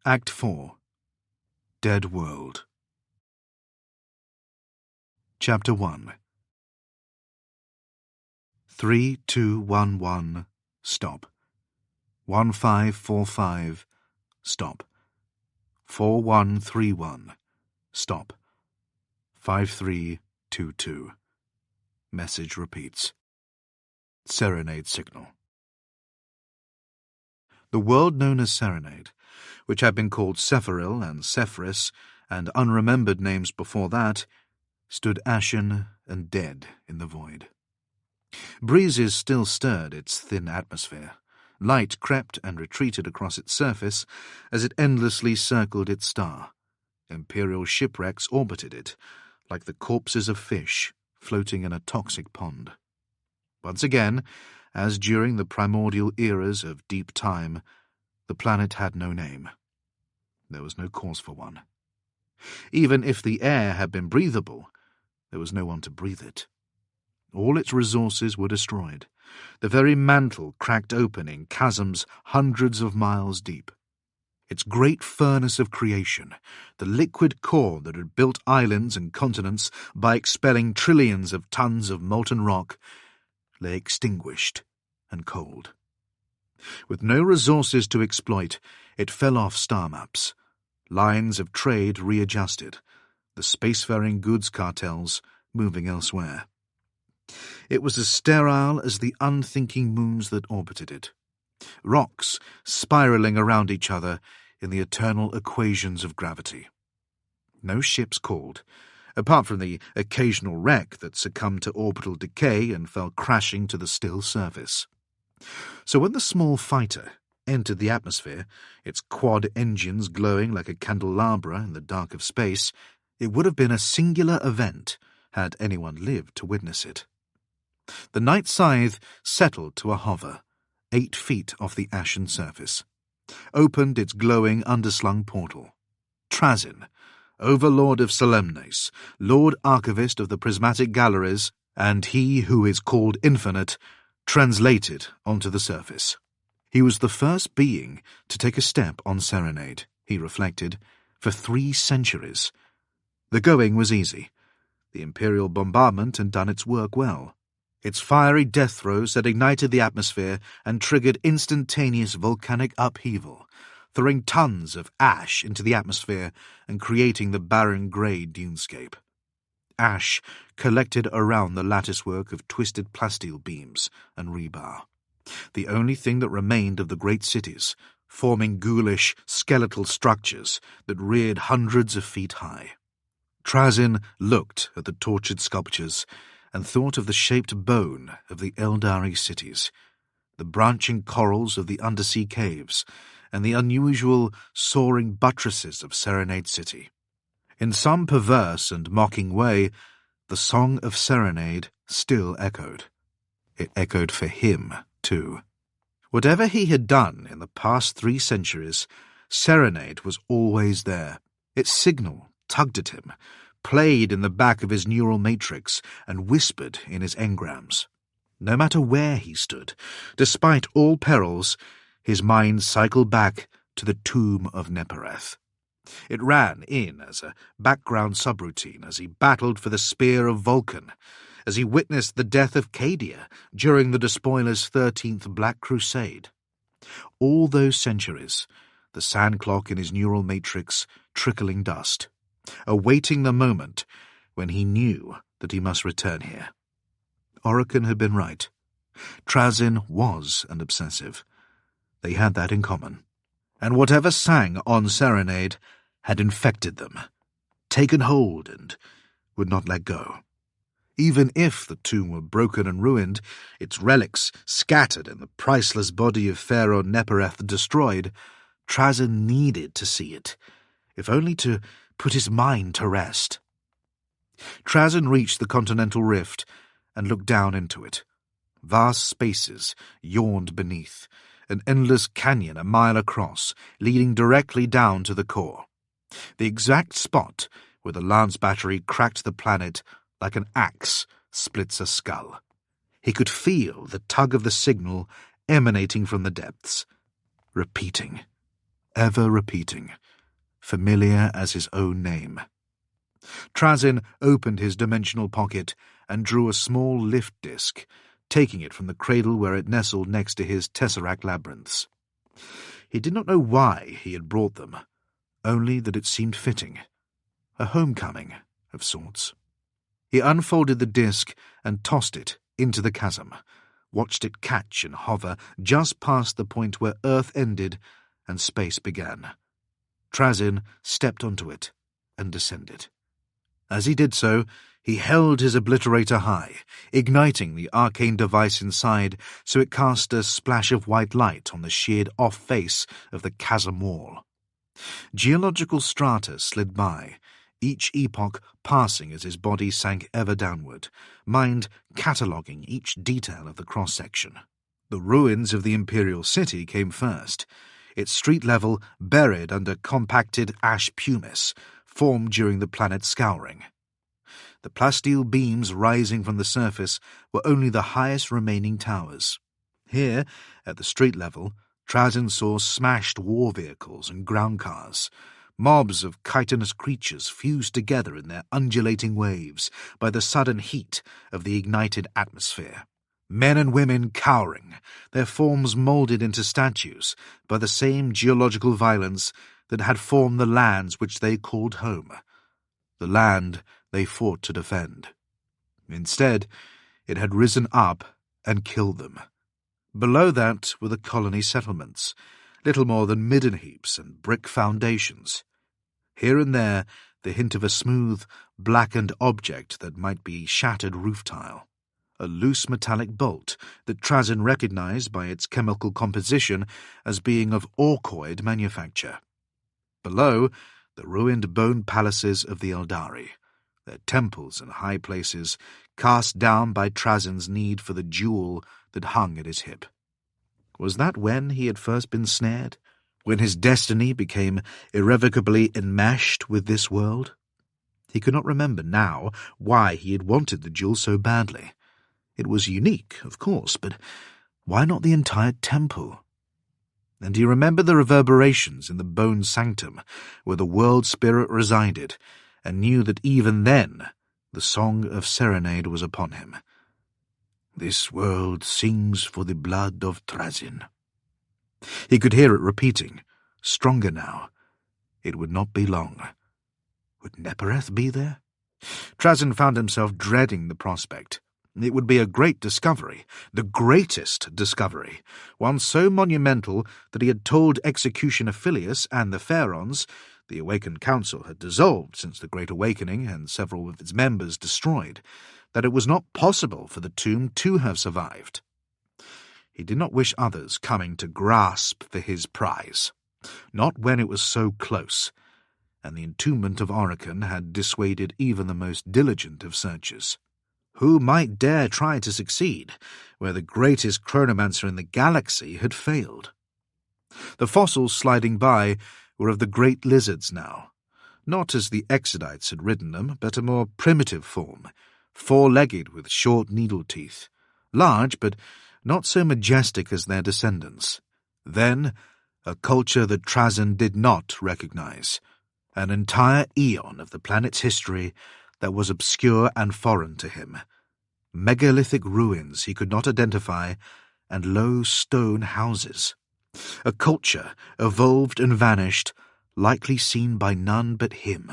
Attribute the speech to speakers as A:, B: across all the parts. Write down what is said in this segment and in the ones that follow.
A: Act 4. Dead World. Chapter 1. 3211, stop. 1545, stop. 4131, stop. 5322. Message repeats. Serenade signal. The world known as Serenade, which had been called Sepharil and Sephris, and unremembered names before that, stood ashen and dead in the void. Breezes still stirred its thin atmosphere. Light crept and retreated across its surface as it endlessly circled its star. Imperial shipwrecks orbited it, like the corpses of fish floating in a toxic pond. Once again, as during the primordial eras of deep time, the planet had no name. There was no cause for one. Even if the air had been breathable, there was no one to breathe it. All its resources were destroyed. The very mantle cracked open in chasms hundreds of miles deep. Its great furnace of creation, the liquid core that had built islands and continents by expelling trillions of tons of molten rock, lay extinguished and cold. With no resources to exploit, it fell off star maps. Lines of trade readjusted, the spacefaring goods cartels moving elsewhere. It was as sterile as the unthinking moons that orbited it. Rocks spiraling around each other in the eternal equations of gravity. No ships called, apart from the occasional wreck that succumbed to orbital decay and fell crashing to the still surface. So when the small fighter entered the atmosphere, its quad engines glowing like a candelabra in the dark of space, it would have been a singular event had anyone lived to witness it. The night scythe settled to a hover, 8 feet off the ashen surface, opened its glowing underslung portal. Trazyn, Overlord of Solemnes, Lord Archivist of the Prismatic Galleries, and he who is called Infinite, translated onto the surface. He was the first being to take a step on Serenade, he reflected, for 3 centuries. The going was easy. The Imperial bombardment had done its work well. Its fiery death throes had ignited the atmosphere and triggered instantaneous volcanic upheaval, throwing tons of ash into the atmosphere and creating the barren grey dunescape. Ash collected around the latticework of twisted plasteel beams and rebar, the only thing that remained of the great cities, forming ghoulish, skeletal structures that reared hundreds of feet high. Trazyn looked at the tortured sculptures and thought of the shaped bone of the Eldari cities, the branching corals of the undersea caves, and the unusual, soaring buttresses of Serenade City. In some perverse and mocking way, the song of Serenade still echoed. It echoed for him, too. Whatever he had done in the past 3 centuries, Serenade was always there. Its signal tugged at him, played in the back of his neural matrix, and whispered in his engrams. No matter where he stood, despite all perils, his mind cycled back to the tomb of Nepereth. It ran in as a background subroutine as he battled for the spear of Vulcan, as he witnessed the death of Cadia during the Despoiler's 13th Black Crusade. All those centuries, the sand clock in his neural matrix trickling dust, awaiting the moment when he knew that he must return here. Orokin had been right. Trazyn was an obsessive. They had that in common. And whatever sang on Serenade had infected them, taken hold and would not let go. Even if the tomb were broken and ruined, its relics scattered and the priceless body of Pharaoh Nepereth destroyed, Trazyn needed to see it, if only to put his mind to rest. Trazyn reached the continental rift and looked down into it. Vast spaces yawned beneath, an endless canyon a mile across, leading directly down to the core. The exact spot where the Lance battery cracked the planet like an axe splits a skull. He could feel the tug of the signal emanating from the depths, repeating, ever repeating, familiar as his own name. Trazyn opened his dimensional pocket and drew a small lift disc, taking it from the cradle where it nestled next to his tesseract labyrinths. He did not know why he had brought them, only that it seemed fitting. A homecoming, of sorts. He unfolded the disc and tossed it into the chasm, watched it catch and hover just past the point where Earth ended and space began. Trazyn stepped onto it and descended. As he did so, he held his obliterator high, igniting the arcane device inside so it cast a splash of white light on the sheared-off face of the chasm wall. Geological strata slid by, each epoch passing as his body sank ever downward, mind cataloguing each detail of the cross-section. The ruins of the Imperial City came first, its street level buried under compacted ash pumice, formed during the planet's scouring. The plasteel beams rising from the surface were only the highest remaining towers. Here, at the street level, Trazyn saw smashed war vehicles and ground cars, mobs of chitinous creatures fused together in their undulating waves by the sudden heat of the ignited atmosphere. Men and women cowering, their forms moulded into statues by the same geological violence that had formed the lands which they called home, the land they fought to defend. Instead, it had risen up and killed them. Below that were the colony settlements, little more than midden heaps and brick foundations. Here and there, the hint of a smooth, blackened object that might be shattered roof tile, a loose metallic bolt that Trazyn recognized by its chemical composition as being of Orkoid manufacture. Below, the ruined bone palaces of the Eldari, their temples and high places cast down by Trazyn's need for the jewel that hung at his hip. Was that when he had first been snared? When his destiny became irrevocably enmeshed with this world? He could not remember now why he had wanted the jewel so badly. It was unique, of course, but why not the entire temple? And he remembered the reverberations in the bone sanctum where the world spirit resided, and knew that even then the song of serenade was upon him. This world sings for the blood of Trazyn. He could hear it repeating, stronger now. It would not be long. Would Nepereth be there? Trazyn found himself dreading the prospect. It would be a great discovery, the greatest discovery, one so monumental that he had told Executioner Phileas and the Pharaons, the Awakened Council had dissolved since the Great Awakening and several of its members destroyed, that it was not possible for the tomb to have survived. He did not wish others coming to grasp for his prize, not when it was so close, and the entombment of Orokin had dissuaded even the most diligent of searchers. Who might dare try to succeed where the greatest chronomancer in the galaxy had failed? The fossils sliding by were of the great lizards now, not as the Exodites had ridden them, but a more primitive form, four-legged with short needle teeth, large but not so majestic as their descendants. Then, a culture that Trazyn did not recognize, an entire eon of the planet's history that was obscure and foreign to him. Megalithic ruins he could not identify, and low stone houses. A culture evolved and vanished, likely seen by none but him.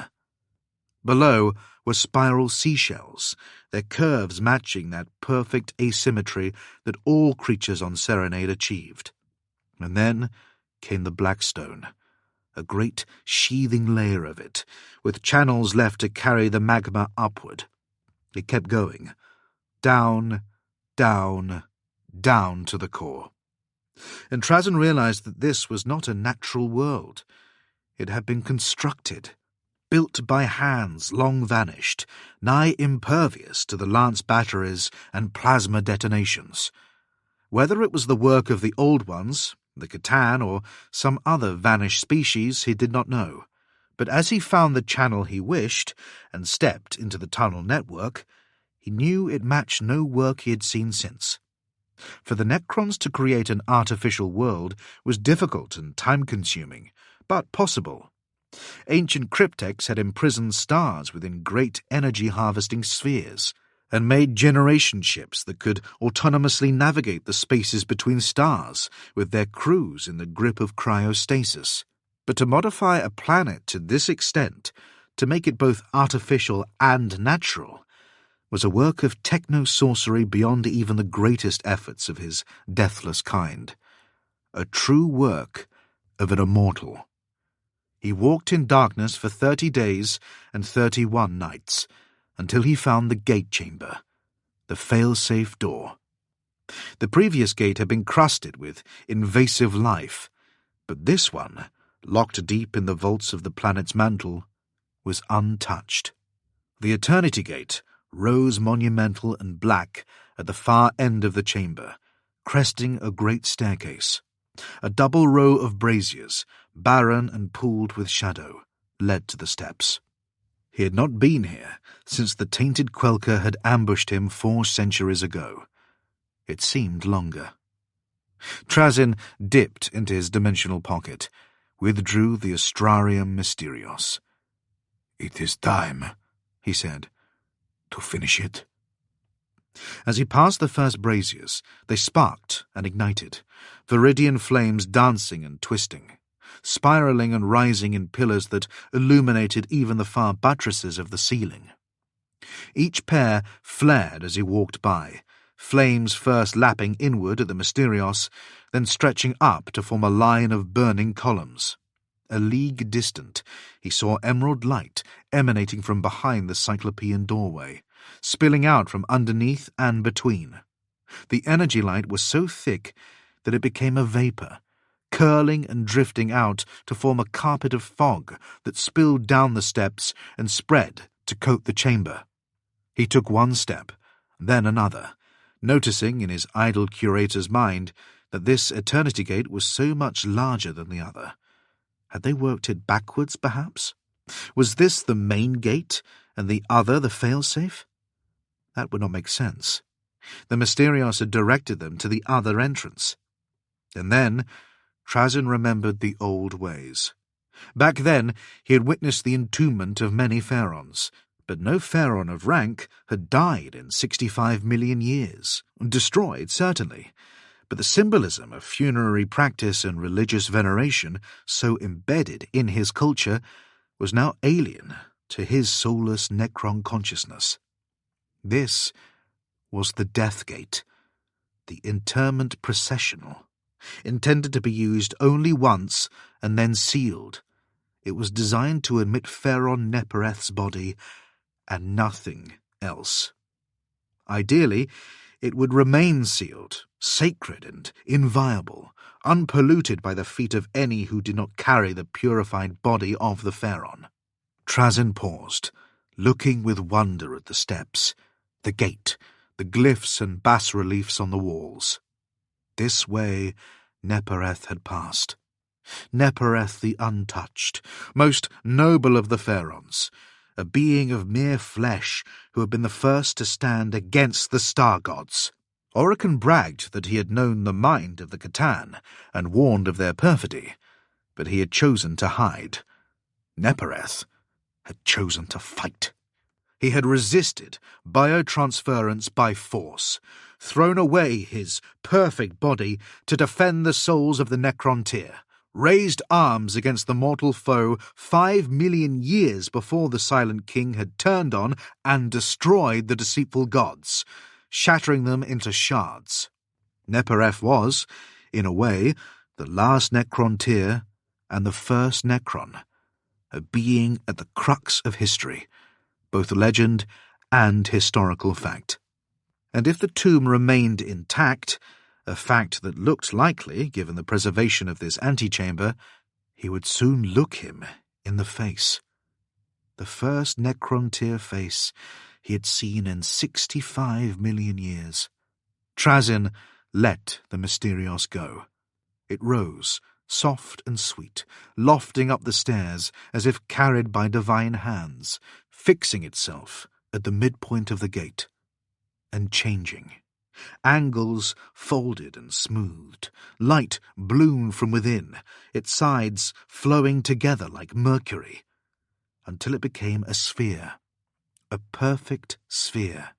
A: Below were spiral seashells, their curves matching that perfect asymmetry that all creatures on Serenade achieved. And then came the Blackstone, a great sheathing layer of it, with channels left to carry the magma upward. It kept going, down, down, down to the core. And Trazyn realized that this was not a natural world. It had been constructed, built by hands long vanished, nigh impervious to the lance batteries and plasma detonations. Whether it was the work of the Old Ones, the Catan, or some other vanished species, he did not know. But as he found the channel he wished and stepped into the tunnel network, he knew it matched no work he had seen since. For the Necrons to create an artificial world was difficult and time-consuming, but possible. Ancient cryptex had imprisoned stars within great energy-harvesting spheres, and made generation ships that could autonomously navigate the spaces between stars with their crews in the grip of cryostasis. But to modify a planet to this extent, to make it both artificial and natural, was a work of techno-sorcery beyond even the greatest efforts of his deathless kind. A true work of an immortal. He walked in darkness for 30 days and 31 nights, until he found the gate chamber, the fail-safe door. The previous gate had been crusted with invasive life, but this one, locked deep in the vaults of the planet's mantle, was untouched. The Eternity Gate rose monumental and black at the far end of the chamber, cresting a great staircase. A double row of braziers, barren and pooled with shadow, led to the steps. He had not been here since the tainted Quelker had ambushed him 4 centuries ago. It seemed longer. Trazyn dipped into his dimensional pocket, withdrew the Astrarium Mysterios. "It is time," he said, "to finish it." As he passed the first braziers, they sparked and ignited, viridian flames dancing and twisting, spiraling and rising in pillars that illuminated even the far buttresses of the ceiling. Each pair flared as he walked by, flames first lapping inward at the Mysterios, then stretching up to form a line of burning columns. A league distant, he saw emerald light emanating from behind the Cyclopean doorway, spilling out from underneath and between. The energy light was so thick that it became a vapour, curling and drifting out to form a carpet of fog that spilled down the steps and spread to coat the chamber. He took one step, then another, noticing in his idle curator's mind that this Eternity Gate was so much larger than the other. Had they worked it backwards, perhaps? Was this the main gate, and the other the failsafe? That would not make sense. The Mysterios had directed them to the other entrance. And then Trazyn remembered the old ways. Back then he had witnessed the entombment of many pharaohs, but no pharaoh of rank had died in 65 million years. Destroyed, certainly, but the symbolism of funerary practice and religious veneration, so embedded in his culture, was now alien to his soulless Necron consciousness. This was the Death Gate, the interment processional, intended to be used only once and then sealed. It was designed to admit Pharaoh Nepereth's body and nothing else. Ideally, it would remain sealed, sacred and inviolable, unpolluted by the feet of any who did not carry the purified body of the Pharaoh. Trazyn paused, looking with wonder at the steps, the gate, the glyphs and bas-reliefs on the walls. This way Nepereth had passed. Nepereth the untouched, most noble of the pharaohs, a being of mere flesh who had been the first to stand against the star gods. Orokin bragged that he had known the mind of the Catan and warned of their perfidy, but he had chosen to hide. Nepereth had chosen to fight. He had resisted biotransference by force, thrown away his perfect body to defend the souls of the Necrontyr, raised arms against the mortal foe 5 million years before the Silent King had turned on and destroyed the deceitful gods, shattering them into shards. Nepereth was, in a way, the last Necrontyr and the first Necron, a being at the crux of history, both legend and historical fact. And if the tomb remained intact, a fact that looked likely given the preservation of this antechamber, he would soon look him in the face. The first Necrontyr face he had seen in 65 million years. Trazyn let the Mysterios go. It rose, soft and sweet, lofting up the stairs as if carried by divine hands, fixing itself at the midpoint of the gate, and changing. Angles folded and smoothed. Light bloomed from within, its sides flowing together like mercury, until it became a sphere. A perfect sphere.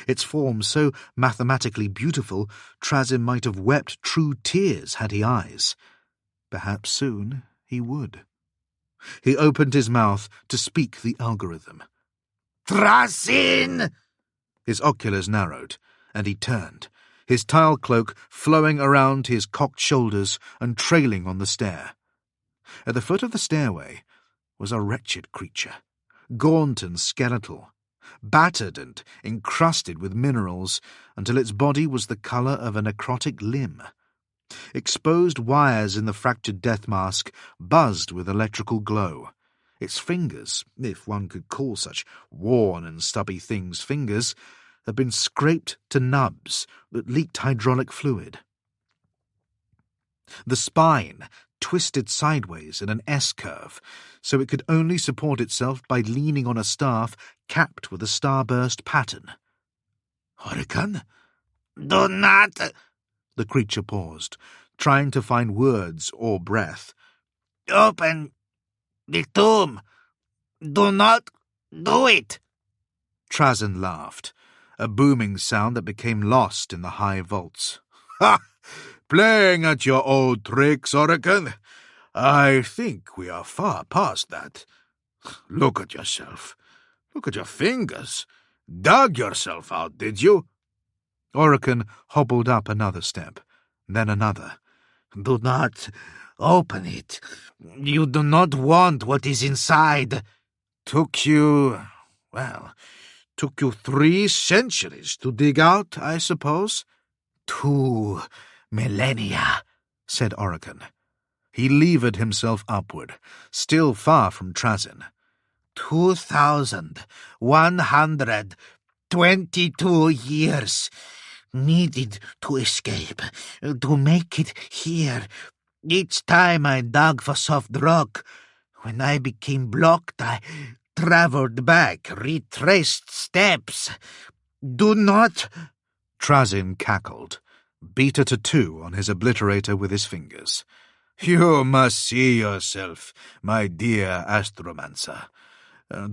A: Its form so mathematically beautiful, Trazyn might have wept true tears had he eyes. Perhaps soon he would. He opened his mouth to speak the algorithm.
B: Trazyn!
A: His oculars narrowed, and he turned, his tile cloak flowing around his cocked shoulders and trailing on the stair. At the foot of the stairway was a wretched creature, gaunt and skeletal, battered and encrusted with minerals until its body was the colour of a necrotic limb. Exposed wires in the fractured death mask buzzed with electrical glow. Its fingers, if one could call such worn and stubby things fingers, had been scraped to nubs that leaked hydraulic fluid. The spine twisted sideways in an S-curve, so it could only support itself by leaning on a staff capped with a starburst pattern.
B: Orokin? Do not...
A: The creature paused, trying to find words or breath.
B: Open the tomb. Do not do it.
A: Trazyn laughed, a booming sound that became lost in the high vaults.
C: Ha! Playing at your old tricks, Orokin? I think we are far past that. Look at yourself. Look at your fingers. Dug yourself out, did you?
A: Orokin hobbled up another step, then another.
B: Do not open it. You do not want what is inside.
C: Took you 3 centuries to dig out, I suppose?
B: 2 millennia,
A: said Orokin. He levered himself upward, still far from Trazyn.
B: 2,122 years needed to escape, to make it here. Each time I dug for soft rock, when I became blocked, I travelled back, retraced steps. Do not...
A: Trazyn cackled, beat it a 2 on his obliterator with his fingers.
C: You must see yourself, my dear astromancer.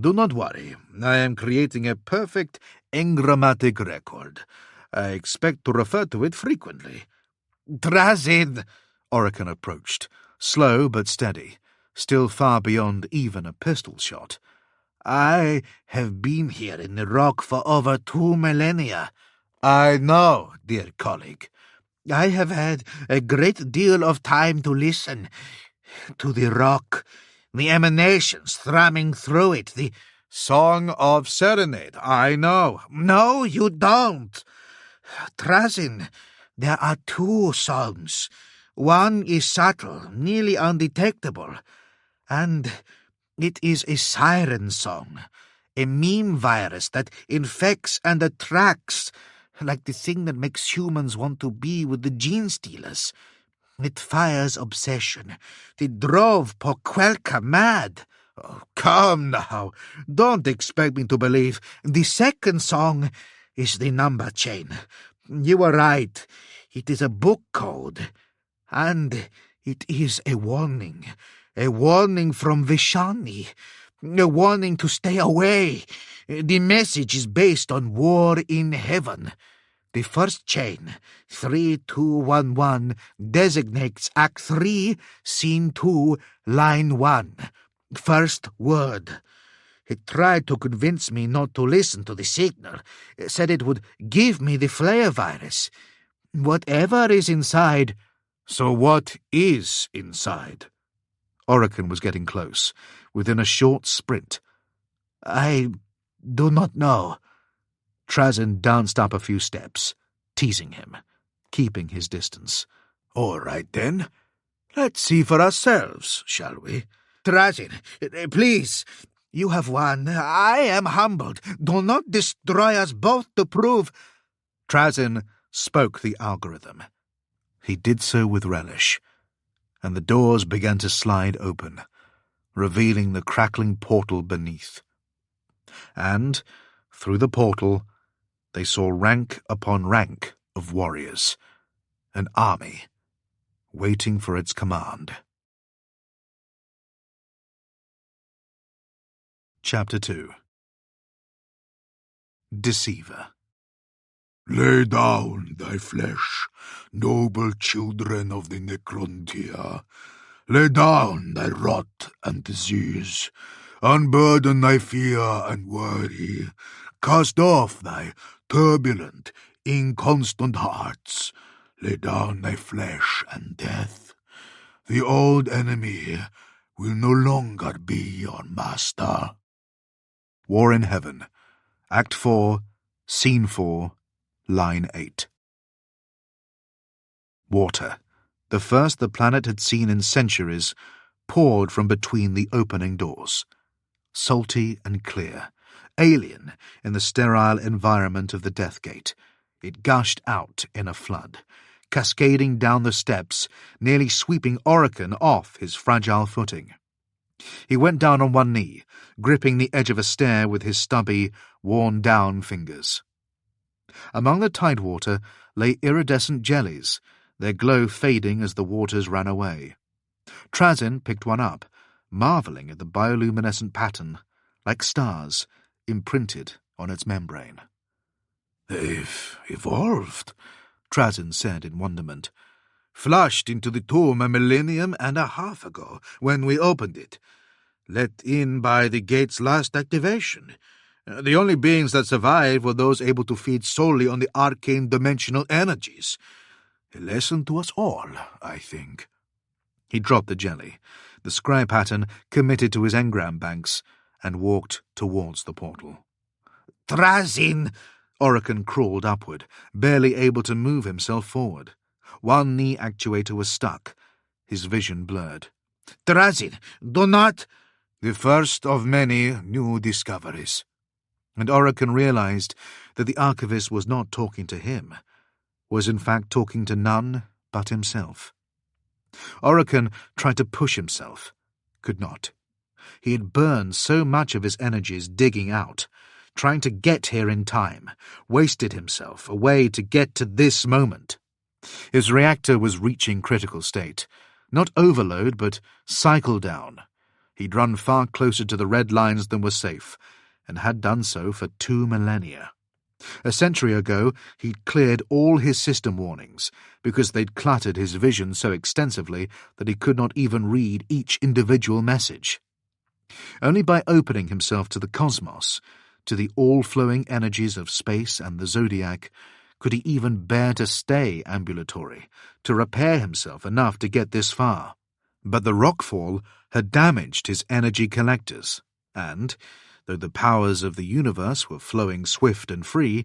C: Do not worry, I am creating a perfect engrammatic record. I expect to refer to it frequently.
B: Trazyn!
A: Orokin approached, slow but steady, still far beyond even a pistol shot.
B: I have been here in the rock for over 2 millennia.
C: I know, dear colleague.
B: I have had a great deal of time to listen to the rock, the emanations thrumming through it, the
C: Song of Serenade, I know.
B: No, you don't. Trazyn, there are 2 songs. One is subtle, nearly undetectable, and it is a siren song, a meme virus that infects and attracts, like the thing that makes humans want to be with the gene stealers. It fires obsession. It drove Pocwelka mad.
C: Oh, come now, don't expect me to believe.
B: The second song is the number chain. You were right. It is a book code. And it is a warning from Vishani, a warning to stay away. The message is based on war in heaven. The first chain, 3211, designates Act 3, Scene 2, Line 1. First word. It tried to convince me not to listen to the signal. It said it would give me the flare virus. Whatever is inside...
C: So what is inside?
A: Orokin was getting close, within a short sprint.
B: I do not know.
A: Trazyn danced up a few steps, teasing him, keeping his distance.
C: All right, then. Let's see for ourselves, shall we?
B: Trazyn, please. You have won. I am humbled. Do not destroy us both to prove...
A: Trazyn spoke the algorithm. He did so with relish, and the doors began to slide open, revealing the crackling portal beneath. And, through the portal, they saw rank upon rank of warriors, an army, waiting for its command. Chapter 2. Deceiver.
C: Lay down thy flesh, noble children of the Necrontyr. Lay down thy rot and disease. Unburden thy fear and worry. Cast off thy turbulent, inconstant hearts. Lay down thy flesh and death. The old enemy will no longer be your master.
A: War in Heaven, Act 4, Scene 4, Line 8. Water, the first the planet had seen in centuries, poured from between the opening doors. Salty and clear, alien in the sterile environment of the Death Gate, it gushed out in a flood, cascading down the steps, nearly sweeping Orokin off his fragile footing. He went down on one knee, gripping the edge of a stair with his stubby, worn-down fingers. Among the tidewater lay iridescent jellies, their glow fading as the waters ran away. Trazyn picked one up, marvelling at the bioluminescent pattern, like stars, imprinted on its membrane.
C: "They've evolved,"
A: Trazyn said in wonderment.
C: "Flushed into the tomb a millennium and a half ago, when we opened it. Let in by the gate's last activation. The only beings that survived were those able to feed solely on the arcane dimensional energies. A lesson to us all, I think."
A: He dropped the jelly, the scry pattern committed to his engram banks, and walked towards the portal.
B: Trazyn!
A: Orokin crawled upward, barely able to move himself forward. One knee actuator was stuck, his vision blurred.
B: Trazyn, do not—
C: The first of many new discoveries.
A: And Orokin realized that the archivist was not talking to him, was in fact talking to none but himself. Orokin tried to push himself, could not. He had burned so much of his energies digging out, trying to get here in time, wasted himself away to get to this moment. His reactor was reaching critical state, not overload but cycle down. He'd run far closer to the red lines than was safe, and had done so for 2 millennia. A century ago, he'd cleared all his system warnings, because they'd cluttered his vision so extensively that he could not even read each individual message. Only by opening himself to the cosmos, to the all-flowing energies of space and the zodiac, could he even bear to stay ambulatory, to repair himself enough to get this far. But the rockfall had damaged his energy collectors, and, though the powers of the universe were flowing swift and free,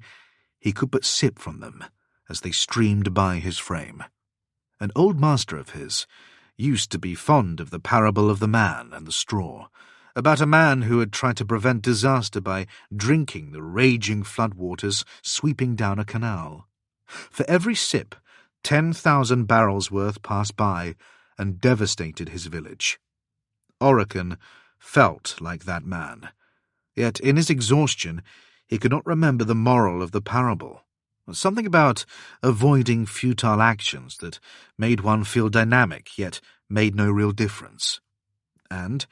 A: he could but sip from them as they streamed by his frame. An old master of his used to be fond of the parable of the man and the straw, about a man who had tried to prevent disaster by drinking the raging floodwaters sweeping down a canal. For every sip, 10,000 barrels worth passed by and devastated his village. Orokin felt like that man. Yet in his exhaustion, he could not remember the moral of the parable. Something about avoiding futile actions that made one feel dynamic, yet made no real difference. And,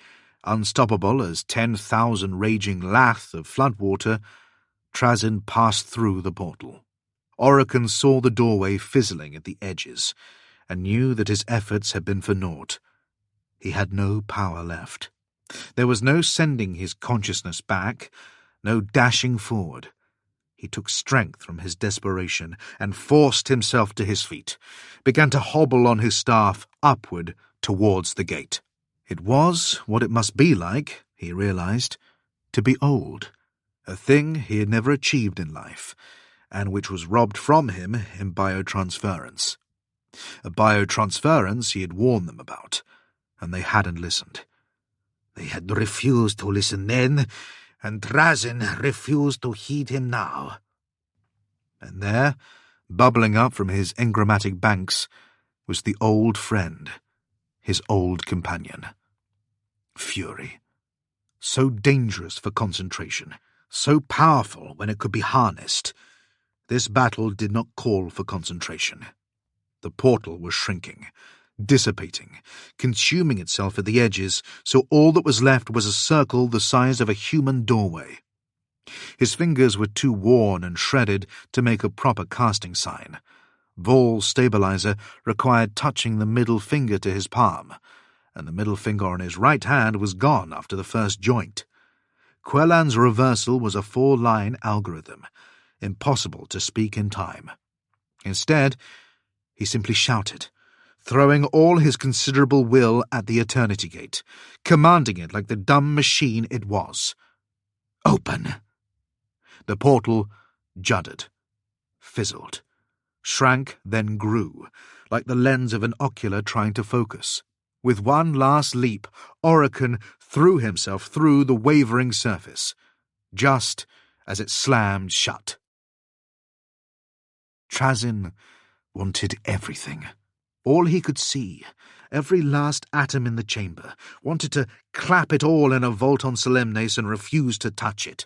A: unstoppable as 10,000 raging lath of floodwater, Trazyn passed through the portal. Orokin saw the doorway fizzling at the edges, and knew that his efforts had been for naught. He had no power left. There was no sending his consciousness back, no dashing forward. He took strength from his desperation and forced himself to his feet, began to hobble on his staff upward towards the gate. It was what it must be like, he realized, to be old, a thing he had never achieved in life, and which was robbed from him in biotransference. A biotransference he had warned them about, and they hadn't listened.
B: They had refused to listen then, and Trazyn refused to heed him now.
A: And there, bubbling up from his engrammatic banks, was the old friend, his old companion. Fury. So dangerous for concentration, so powerful when it could be harnessed, This battle did not call for concentration. The portal was shrinking, dissipating, consuming itself at the edges, so all that was left was a circle the size of a human doorway. His fingers were too worn and shredded to make a proper casting sign. Vol's stabilizer required touching the middle finger to his palm, and the middle finger on his right hand was gone after the first joint. Quellan's reversal was a 4-line algorithm, impossible to speak in time. Instead, he simply shouted, throwing all his considerable will at the Eternity Gate, commanding it like the dumb machine it was. "Open!" The portal juddered, fizzled, shrank, then grew, like the lens of an ocular trying to focus. With one last leap, Orokin threw himself through the wavering surface, just as it slammed shut. Trazyn wanted everything. All he could see, every last atom in the chamber, wanted to clap it all in a vault on Solemnes and refuse to touch it.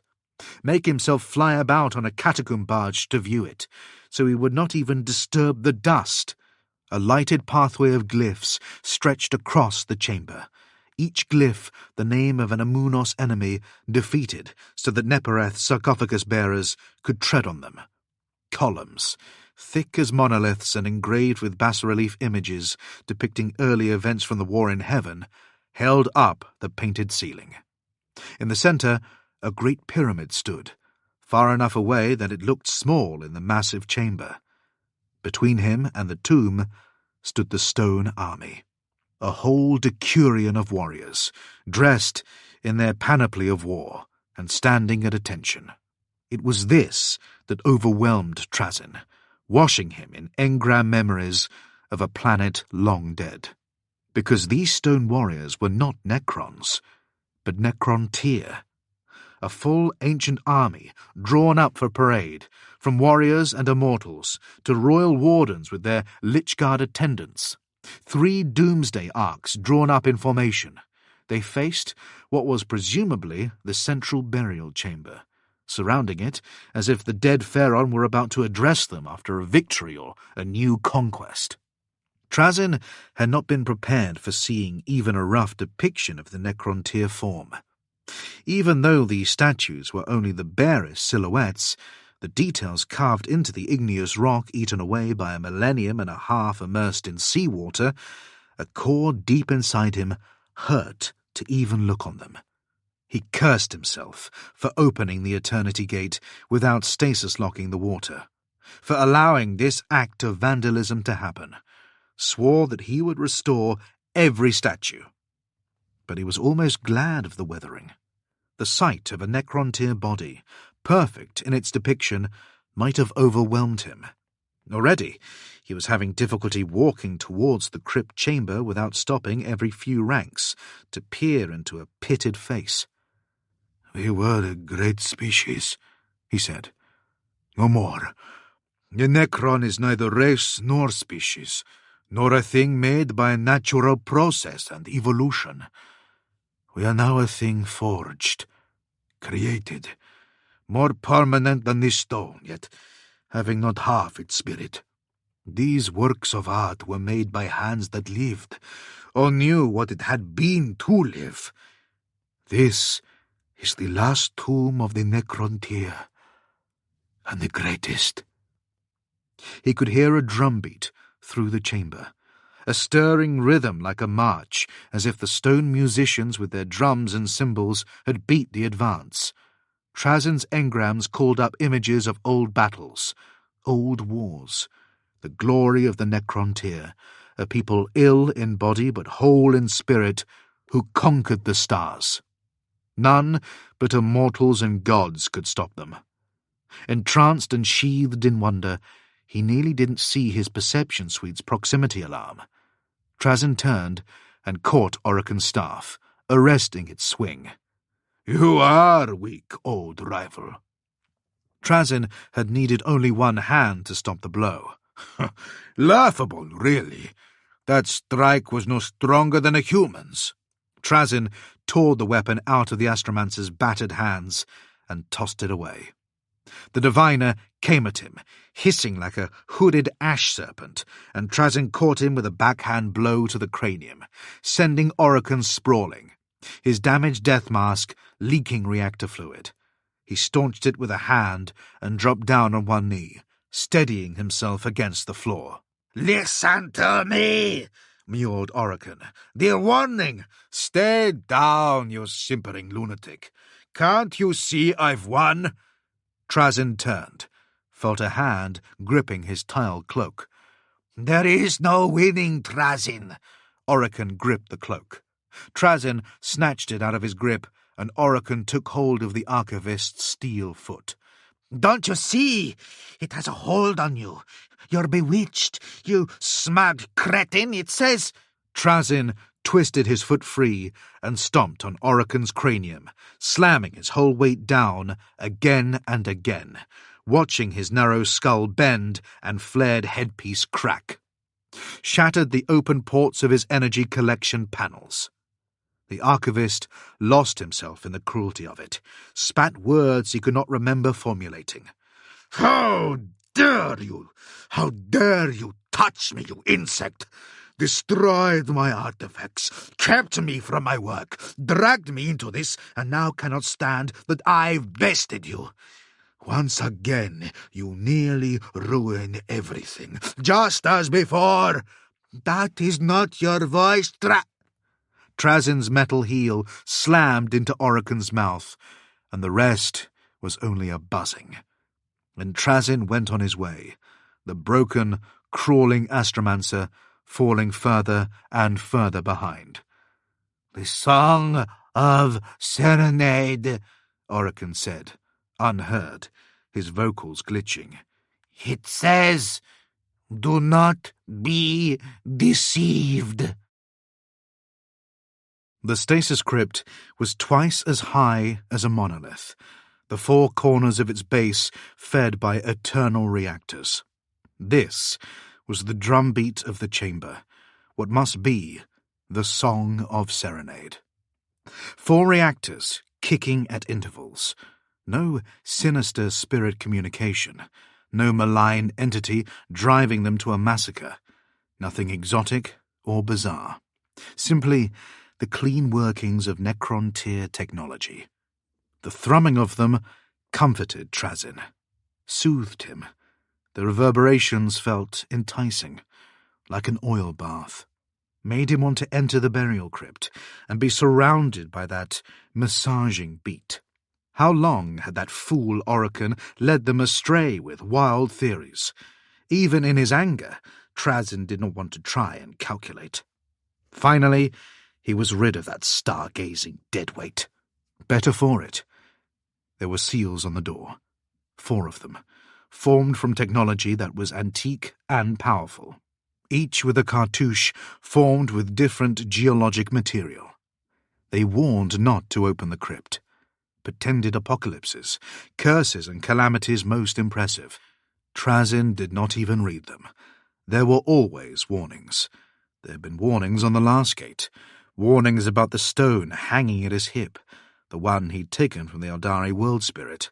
A: Make himself fly about on a catacomb barge to view it, so he would not even disturb the dust. A lighted pathway of glyphs stretched across the chamber, each glyph the name of an Amunos enemy defeated so that Nepereth's sarcophagus bearers could tread on them. Columns, thick as monoliths and engraved with bas-relief images depicting early events from the War in Heaven, held up the painted ceiling. In the centre, a great pyramid stood, far enough away that it looked small in the massive chamber. Between him and the tomb stood the stone army, a whole decurion of warriors, dressed in their panoply of war and standing at attention. It was this that overwhelmed Trazyn, washing him in engram memories of a planet long dead. Because these stone warriors were not Necrons, but Necrontyr, a full ancient army drawn up for parade, from warriors and immortals to royal wardens with their Lich-Guard attendants. 3 doomsday arcs drawn up in formation. They faced what was presumably the central burial chamber, surrounding it as if the dead Pharaon were about to address them after a victory or a new conquest. Trazyn had not been prepared for seeing even a rough depiction of the Necrontyr form. Even though these statues were only the barest silhouettes, the details carved into the igneous rock eaten away by a millennium and a half immersed in seawater, a core deep inside him hurt to even look on them. He cursed himself for opening the Eternity Gate without stasis-locking the water, for allowing this act of vandalism to happen, swore that he would restore every statue. But he was almost glad of the weathering. The sight of a Necrontyr body, perfect in its depiction, might have overwhelmed him. Already, he was having difficulty walking towards the crypt chamber without stopping every few ranks to peer into a pitted face.
C: "We were a great species," he said. "No more. The Necron is neither race nor species, nor a thing made by a natural process and evolution. We are now a thing forged, created, more permanent than this stone, yet having not half its spirit. These works of art were made by hands that lived, or knew what it had been to live. This is the last tomb of the Necrontyr, and the greatest."
A: He could hear a drumbeat through the chamber, a stirring rhythm like a march, as if the stone musicians with their drums and cymbals had beat the advance. Trazyn's engrams called up images of old battles, old wars, the glory of the Necrontyr, a people ill in body but whole in spirit, who conquered the stars. None but immortals and gods could stop them. Entranced and sheathed in wonder, he nearly didn't see his perception suite's proximity alarm. Trazyn turned and caught Orokin's staff, arresting its swing.
C: "You are weak, old rival."
A: Trazyn had needed only one hand to stop the blow.
C: "Laughable, really. That strike was no stronger than a human's."
A: Trazyn tore the weapon out of the astromancer's battered hands and tossed it away. The diviner came at him, hissing like a hooded ash serpent, and Trazyn caught him with a backhand blow to the cranium, sending Orokin sprawling, his damaged death mask leaking reactor fluid. He staunched it with a hand and dropped down on one knee, steadying himself against the floor.
B: "Listen to me," mewed Orokin. "The warning."
C: Stay down, you simpering lunatic. Can't you see I've won?
A: Trazyn turned, felt a hand gripping his tile cloak.
B: "There is no winning, Trazyn."
A: Orokin gripped the cloak. Trazyn snatched it out of his grip, and Orokin took hold of the archivist's steel foot.
B: "Don't you see? It has a hold on you. You're bewitched, you smug cretin, it says."
A: Trazyn twisted his foot free and stomped on Orokin's cranium, slamming his whole weight down again and again, watching his narrow skull bend and flared headpiece crack. Shattered the open ports of his energy collection panels. The archivist lost himself in the cruelty of it, spat words he could not remember formulating.
B: "How dare you! How dare you touch me, you insect! Destroyed my artifacts, kept me from my work, dragged me into this, and now cannot stand that I've bested you. Once again, you nearly ruin everything, just as before. That is not your voice,
A: Trazyn's metal heel slammed into Orokin's mouth, and the rest was only a buzzing. And Trazyn went on his way, the broken, crawling astromancer falling further and further behind.
B: "The Song of Serenade,"
A: Orokin said, unheard, his vocals glitching.
B: "It says, do not be deceived."
A: The stasis crypt was twice as high as a monolith, the four corners of its base fed by eternal reactors. This was the drumbeat of the chamber, what must be the Song of Serenade. 4 reactors kicking at intervals. No sinister spirit communication, no malign entity driving them to a massacre. Nothing exotic or bizarre. Simply the clean workings of Necron-tier technology. The thrumming of them comforted Trazyn, soothed him. The reverberations felt enticing, like an oil bath, made him want to enter the burial crypt and be surrounded by that massaging beat. How long had that fool Orokin led them astray with wild theories? Even in his anger, Trazyn did not want to try and calculate. Finally, he was rid of that stargazing deadweight. Better for it. There were seals on the door, 4 of them, formed from technology that was antique and powerful, each with a cartouche formed with different geologic material. They warned not to open the crypt. Pretended apocalypses, curses and calamities most impressive. Trazyn did not even read them. There were always warnings. There had been warnings on the last gate, warnings about the stone hanging at his hip, the one he'd taken from the Eldari world spirit,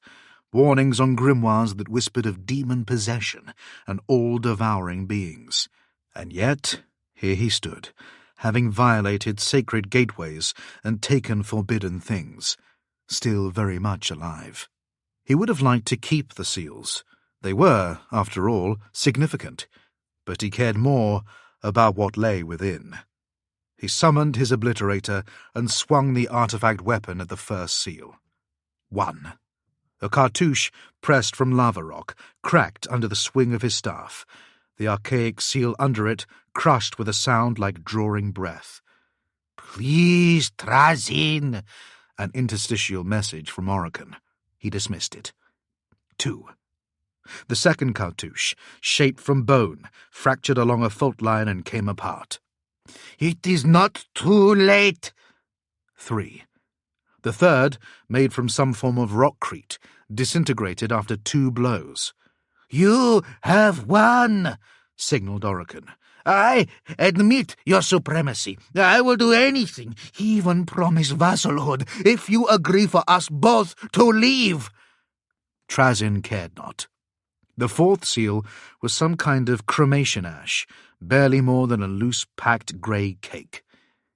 A: warnings on grimoires that whispered of demon possession and all-devouring beings. And yet, here he stood, having violated sacred gateways and taken forbidden things, still very much alive. He would have liked to keep the seals. They were, after all, significant, but he cared more about what lay within. He summoned his obliterator and swung the artifact weapon at the first seal. 1. A cartouche pressed from lava rock, cracked under the swing of his staff, the archaic seal under it crushed with a sound like drawing breath.
B: "Please, Trazyn,"
A: an interstitial message from Orokin. He dismissed it. 2. The second cartouche, shaped from bone, fractured along a fault line and came apart.
B: "It is not too late."
A: 3. The third, made from some form of rockcrete, disintegrated after 2 blows.
B: "You have won,"
A: signaled Orokin.
B: "I admit your supremacy. I will do anything, even promise vassalhood, if you agree for us both to leave."
A: Trazyn cared not. The fourth seal was some kind of cremation ash, barely more than a loose-packed grey cake.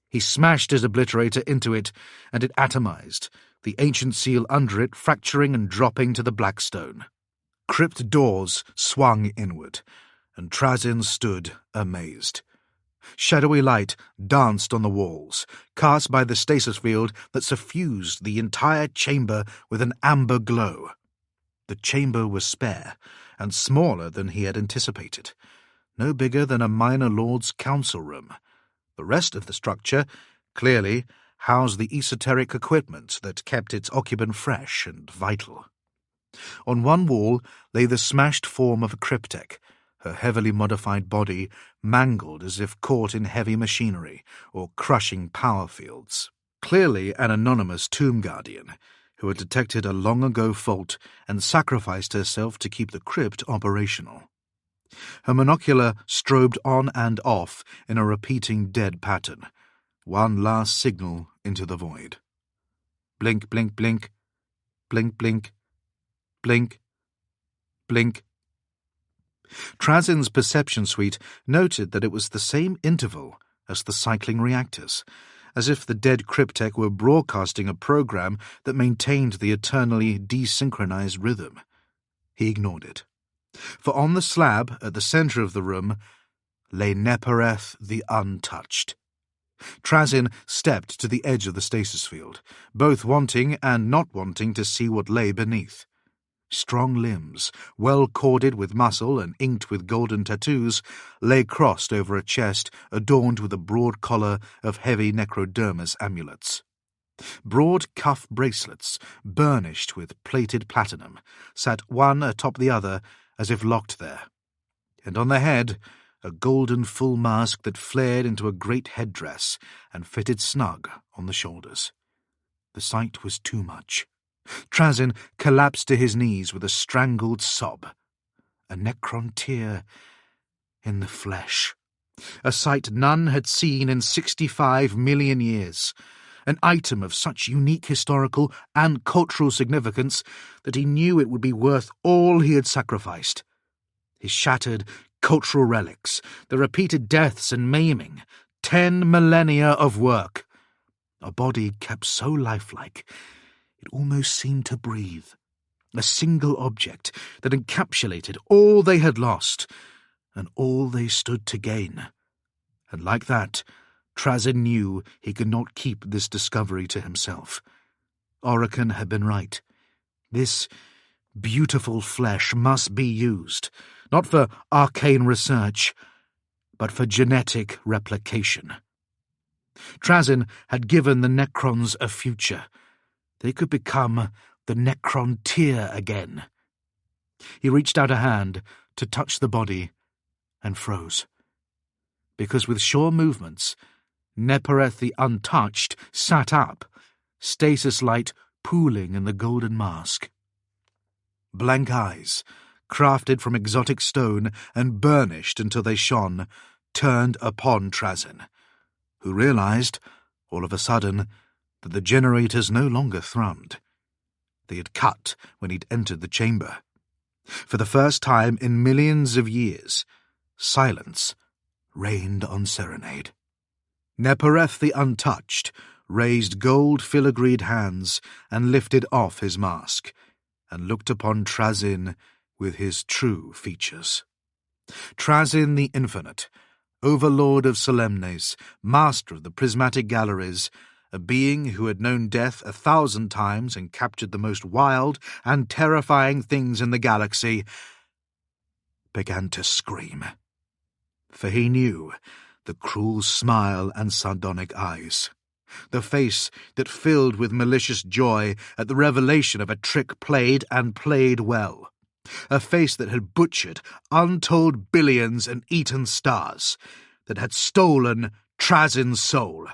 A: He smashed his obliterator into it, and it atomized, the ancient seal under it fracturing and dropping to the black stone. Crypt doors swung inward, and Trazyn stood amazed. Shadowy light danced on the walls, cast by the stasis field that suffused the entire chamber with an amber glow. The chamber was spare, and smaller than he had anticipated, no bigger than a minor lord's council room. The rest of the structure, clearly, housed the esoteric equipment that kept its occupant fresh and vital. On one wall lay the smashed form of a cryptek, her heavily modified body mangled as if caught in heavy machinery or crushing power fields. Clearly an anonymous tomb guardian who had detected a long-ago fault and sacrificed herself to keep the crypt operational. Her monocular strobed on and off in a repeating dead pattern, one last signal into the void. Blink, blink, blink, blink, blink, blink, blink. Trazyn's perception suite noted that it was the same interval as the cycling reactors, as if the dead cryptek were broadcasting a program that maintained the eternally desynchronized rhythm. He ignored it. For on the slab at the center of the room lay Nepereth the Untouched. Trazyn stepped to the edge of the stasis field, both wanting and not wanting to see what lay beneath. Strong limbs, well corded with muscle and inked with golden tattoos, lay crossed over a chest adorned with a broad collar of heavy necrodermis amulets. Broad cuff bracelets, burnished with plated platinum, sat one atop the other as if locked there. And on the head, a golden full mask that flared into a great headdress and fitted snug on the shoulders. The sight was too much. Trazyn collapsed to his knees with a strangled sob. A necrontyr in the flesh. A sight none had seen in 65 million years. An item of such unique historical and cultural significance that he knew it would be worth all he had sacrificed. His shattered cultural relics, the repeated deaths and maiming, 10 millennia of work. A body kept so lifelike it almost seemed to breathe. A single object that encapsulated all they had lost and all they stood to gain. And like that, Trazyn knew he could not keep this discovery to himself. Orokin had been right. This beautiful flesh must be used, not for arcane research, but for genetic replication. Trazyn had given the Necrons a future. They could become the necrontyr again. He reached out a hand to touch the body and froze. Because with sure movements, Nepereth the Untouched sat up, stasis light pooling in the golden mask. Blank eyes, crafted from exotic stone and burnished until they shone, turned upon Trazyn, who realized, all of a sudden, that the generators no longer thrummed. They had cut when he'd entered the chamber. For the first time in millions of years, silence reigned on Serenade. Nepereth the Untouched raised gold filigreed hands and lifted off his mask, and looked upon Trazyn with his true features. Trazyn the Infinite, overlord of Solemnes, master of the prismatic galleries, a being who had known death 1,000 times and captured the most wild and terrifying things in the galaxy, began to scream. For he knew the cruel smile and sardonic eyes, the face that filled with malicious joy at the revelation of a trick played and played well, a face that had butchered untold billions and eaten stars, that had stolen Trazyn's soul.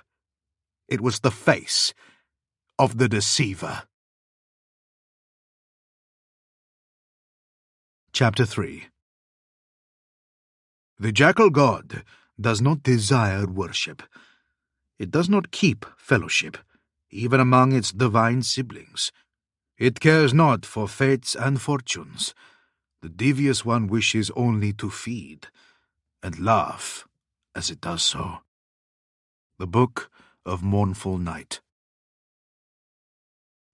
A: It was the face of the Deceiver. Chapter 3. The Jackal God does not desire worship. It does not keep fellowship, even among its divine siblings.
C: It cares not for fates and fortunes. The devious one wishes only to feed and laugh as it does so. The Book of Mournful Night.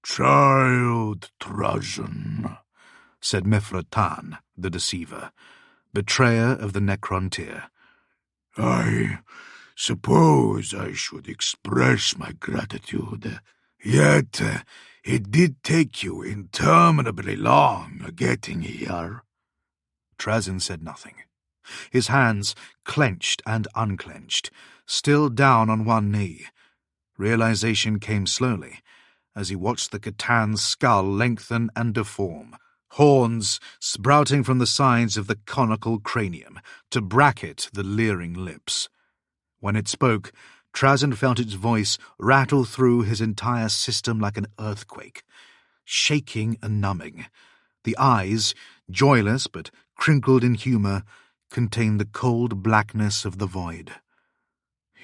D: Child Trajan, said Mithritan, the deceiver, betrayer of the Necrontyr, I suppose I should express my gratitude. Yet it did take you interminably long getting here.
A: Trajan said nothing. His hands clenched and unclenched, still down on one knee. Realization came slowly as he watched the C'tan's skull lengthen and deform, horns sprouting from the sides of the conical cranium to bracket the leering lips. When it spoke, Trajan felt its voice rattle through his entire system like an earthquake, shaking and numbing. The eyes, joyless but crinkled in humor, contained the cold blackness of the void.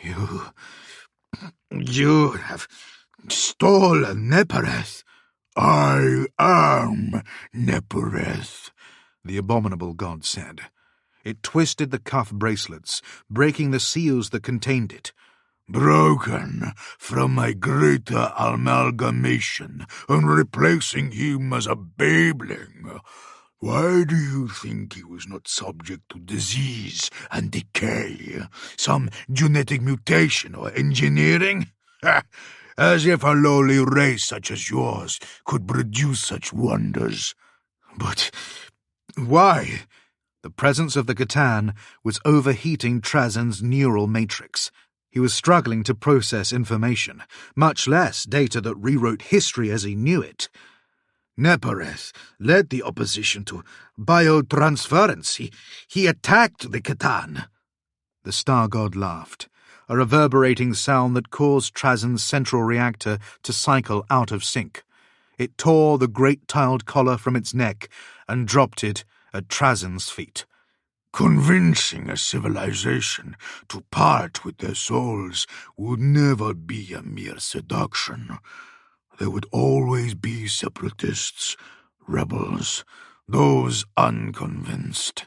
D: You have stolen Nepereth. I am Nepereth,
A: the abominable god said. It twisted the cuff bracelets, breaking the seals that contained it.
D: Broken from my greater amalgamation and replacing him as a babeling. Why do you think he was not subject to disease and decay? Some genetic mutation or engineering? As if a lowly race such as yours could produce such wonders.
A: But why? The presence of the C'tan was overheating Trajan's neural matrix. He was struggling to process information, much less data that rewrote history as he knew it.
B: Nepereth led the opposition to biotransference. He attacked the C'tan.
A: The star god laughed, a reverberating sound that caused Trajan's central reactor to cycle out of sync. It tore the great tiled collar from its neck and dropped it at Trajan's feet.
D: Convincing a civilization to part with their souls would never be a mere seduction. There would always be separatists, rebels, those unconvinced,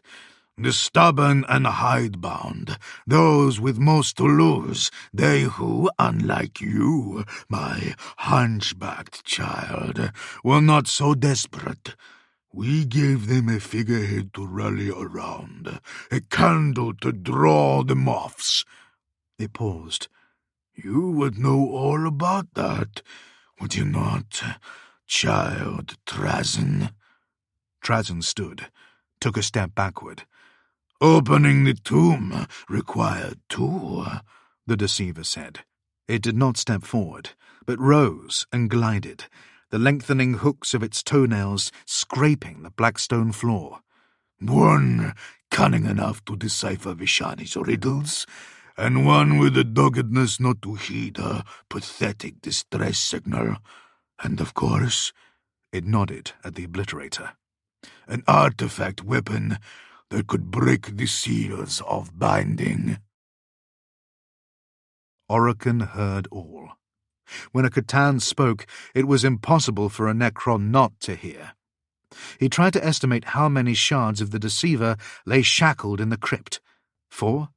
D: the stubborn and hidebound, those with most to lose, they who, unlike you, my hunchbacked child, were not so desperate. We gave them a figurehead to rally around, a candle to draw the moths.
A: It paused.
D: You would know all about that, would you not, child Trajan?
A: Trajan stood, took a step backward.
D: Opening the tomb required two,
A: the deceiver said. It did not step forward, but rose and glided, the lengthening hooks of its toenails scraping the black stone floor.
D: One cunning enough to decipher Vishani's riddles, and one with the doggedness not to heed her pathetic distress signal. And of course,
A: it nodded at the obliterator,
D: an artifact weapon that could break the seals of binding.
A: Orokin heard all. When a C'tan spoke, it was impossible for a Necron not to hear. He tried to estimate how many shards of the deceiver lay shackled in the crypt. 4?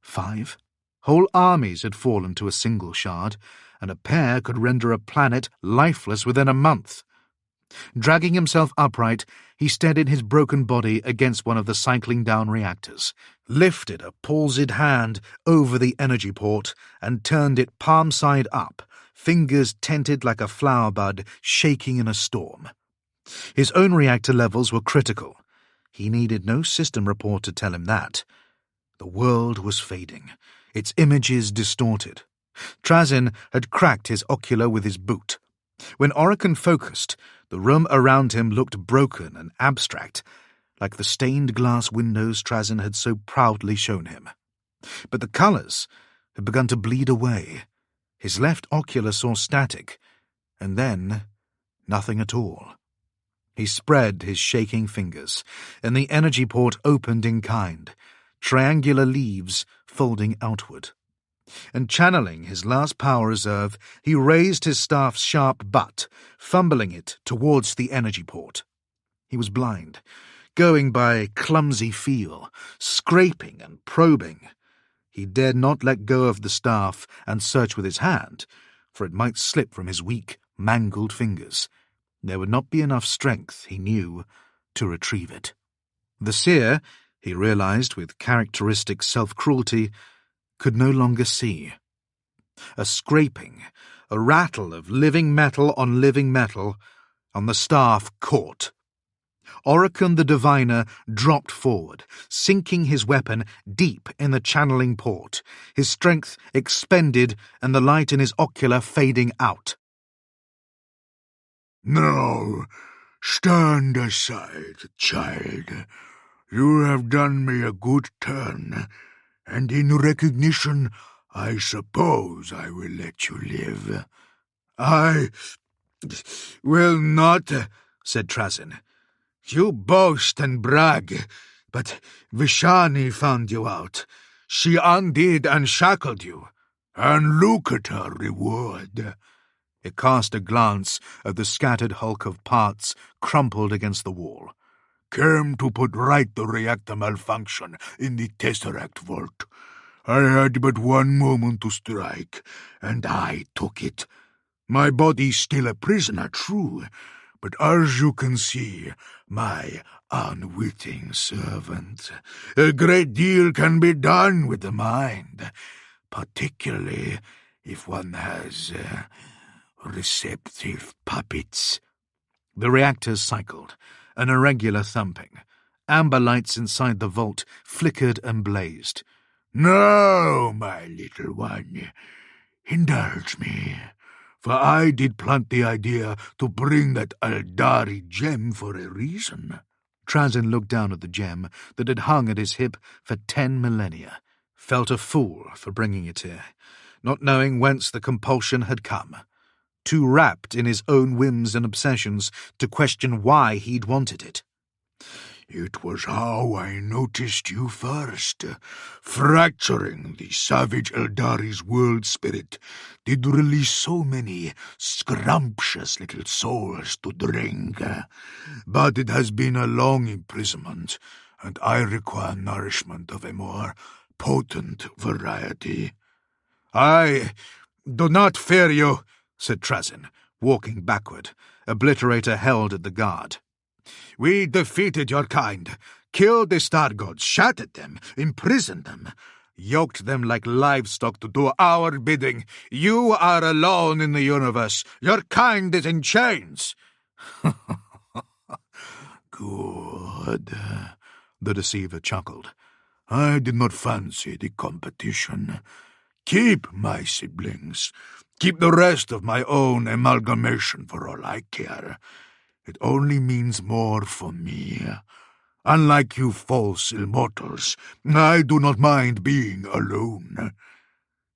A: 5? Whole armies had fallen to a single shard, and a pair could render a planet lifeless within a month. Dragging himself upright, he steadied his broken body against one of the cycling down reactors, lifted a palsied hand over the energy port, and turned it palm side up, fingers tented like a flower bud shaking in a storm. His own reactor levels were critical. He needed no system report to tell him that. The world was fading, its images distorted. Trajan had cracked his ocular with his boot. When Orokin focused, the room around him looked broken and abstract, like the stained glass windows Trajan had so proudly shown him. But the colours had begun to bleed away. His left ocular saw static, and then nothing at all. He spread his shaking fingers, and the energy port opened in kind, triangular leaves folding outward. and channeling his last power reserve, he raised his staff's sharp butt, fumbling it towards the energy port. He was blind, going by clumsy feel, scraping and probing. He dared not let go of the staff and search with his hand, for it might slip from his weak, mangled fingers. There would not be enough strength, he knew, to retrieve it. The seer, he realized with characteristic self-cruelty, could no longer see. A scraping, a rattle of living metal on the staff caught. Oricon the Diviner dropped forward, sinking his weapon deep in the channeling port, his strength expended and the light in his ocular fading out.
D: "Now, stand aside, child. You have done me a good turn, and in recognition, I suppose I will let you live."
C: "I will not," said Trazyn. "You boast and brag, but Vishani found you out. She undid and shackled you.
D: And look at her reward."
A: It cast a glance at the scattered hulk of parts crumpled against the wall.
D: "Came to put right the reactor malfunction in the Tesseract vault. I had but one moment to strike, and I took it. My body's still a prisoner, true, but as you can see, my unwitting servant, a great deal can be done with the mind, particularly if one has receptive puppets."
A: The reactors cycled, an irregular thumping. Amber lights inside the vault flickered and blazed.
D: "Now, my little one, indulge me, for I did plant the idea to bring that Eldari gem for a reason."
A: Trazyn looked down at the gem that had hung at his hip for 10 millennia, felt a fool for bringing it here, not knowing whence the compulsion had come, too wrapped in his own whims and obsessions to question why he'd wanted it.
D: "It was how I noticed you first. Fracturing the savage Eldari's world spirit did release so many scrumptious little souls to drink. But it has been a long imprisonment, and I require nourishment of a more potent variety."
C: "I do not fear you," said Trazyn, walking backward, Obliterator held at the guard. "We defeated your kind, killed the star gods, shattered them, imprisoned them, yoked them like livestock to do our bidding. You are alone in the universe. Your kind is in chains."
D: "Good," the deceiver chuckled. "I did not fancy the competition. Keep my siblings. Keep the rest of my own amalgamation for all I care. It only means more for me. Unlike you false immortals, I do not mind being alone."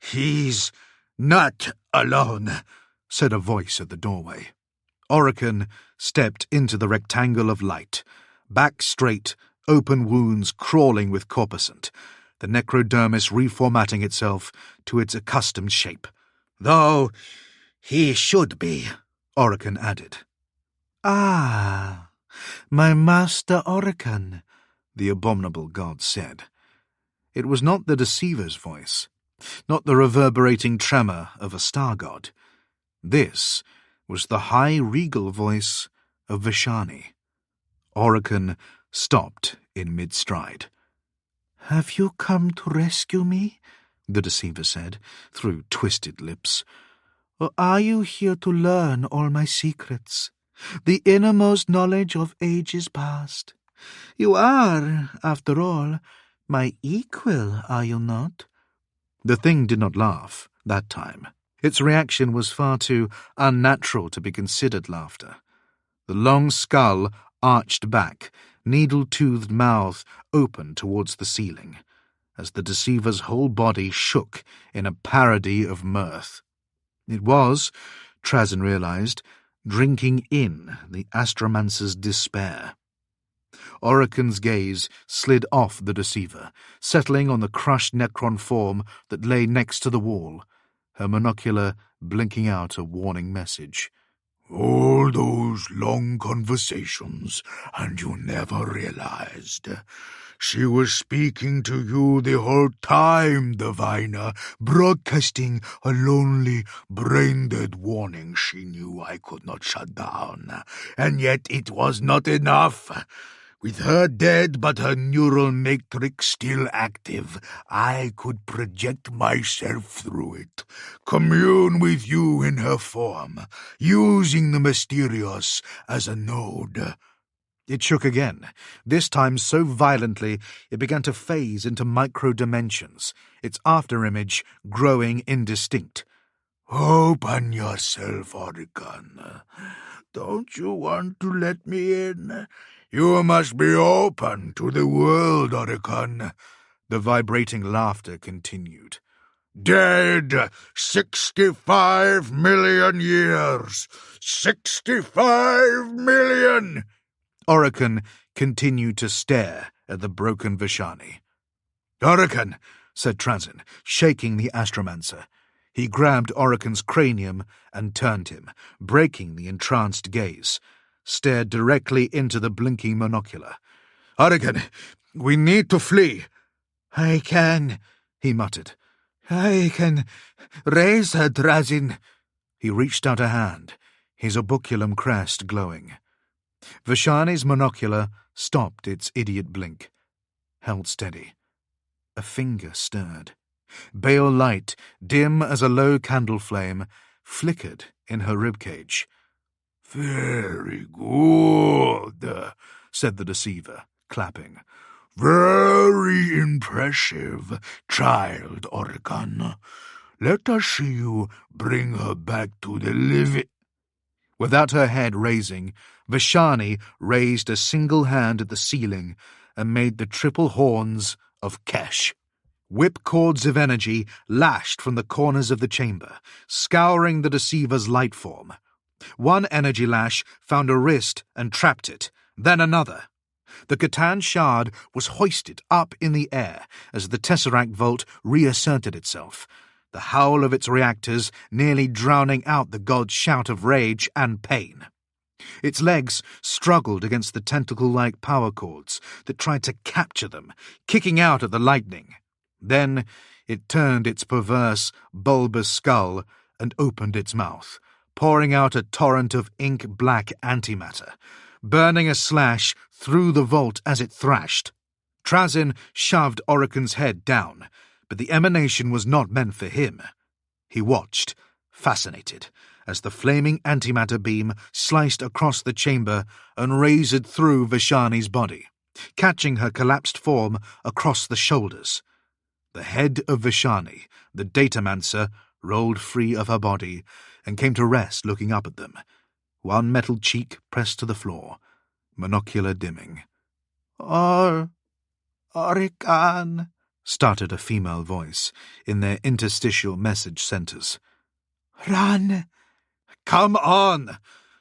C: "He's not alone,"
A: said a voice at the doorway. Oricon stepped into the rectangle of light, back straight, open wounds crawling with corpuscent, the necrodermis reformatting itself to its accustomed shape.
B: "Though he should be,"
A: Oricon added.
B: "Ah, my master Oricon,"
A: the abominable god said. It was not the deceiver's voice, not the reverberating tremor of a star god. This was the high regal voice of Vishani. Oricon stopped in mid-stride.
B: "Have you come to rescue me?"
A: the deceiver said, through twisted lips.
B: "Or are you here to learn all my secrets, the innermost knowledge of ages past? You are, after all, my equal, are you not?"
A: The thing did not laugh, that time. Its reaction was far too unnatural to be considered laughter. The long skull arched back, needle-toothed mouth open towards the ceiling, as the deceiver's whole body shook in a parody of mirth. It was, Trazyn realized, drinking in the astromancer's despair. Orokin's gaze slid off the deceiver, settling on the crushed Necron form that lay next to the wall, her monocular blinking out a warning message.
D: All those long conversations, and you never realized. She was speaking to you the whole time, Diviner, broadcasting a lonely, brain-dead warning she knew I could not shut down. And yet it was not enough. With her dead but her neural matrix still active, I could project myself through it, commune with you in her form, using the Mysterios as a node.
A: It shook again, this time so violently it began to phase into micro-dimensions, its afterimage growing indistinct.
D: Open yourself, Orokin. Don't you want to let me in? You must be open to the world, Orokin.
A: The vibrating laughter continued.
D: Dead 65 million years. 65 million!
A: Orokin continued to stare at the broken Vashani.
C: Orokin,
A: said Trazyn, shaking the astromancer. He grabbed Orokin's cranium and turned him, breaking the entranced gaze, stared directly into the blinking monocular.
C: Orokin, we need to flee.
B: I can,
A: he muttered.
B: I can raise her, Trazyn.
A: He reached out a hand, his obuculum crest glowing. Vashani's monocular stopped its idiot blink, held steady. A finger stirred. Pale light, dim as a low candle flame, flickered in her ribcage.
D: Very good,
A: said the deceiver, clapping.
D: Very impressive, child Orokin. Let us see you bring her back to the living.
A: Without her head raising, Vashani raised a single hand at the ceiling and made the triple horns of Kesh. Whipcords of energy lashed from the corners of the chamber, scouring the deceiver's light form. One energy lash found a wrist and trapped it, then another. The Catan shard was hoisted up in the air as the Tesseract Vault reasserted itself, the howl of its reactors nearly drowning out the god's shout of rage and pain. Its legs struggled against the tentacle-like power cords that tried to capture them, kicking out at the lightning. Then it turned its perverse, bulbous skull and opened its mouth, pouring out a torrent of ink-black antimatter, burning a slash through the vault as it thrashed. Trazyn shoved Orokin's head down, but the emanation was not meant for him. He watched, fascinated, as the flaming antimatter beam sliced across the chamber and razored through Vashani's body, catching her collapsed form across the shoulders. The head of Vashani, the datamancer, rolled free of her body and came to rest looking up at them, one metal cheek pressed to the floor, monocular dimming.
B: Orokin,
A: stuttered a female voice in their interstitial message centers.
B: Run!
A: Come on!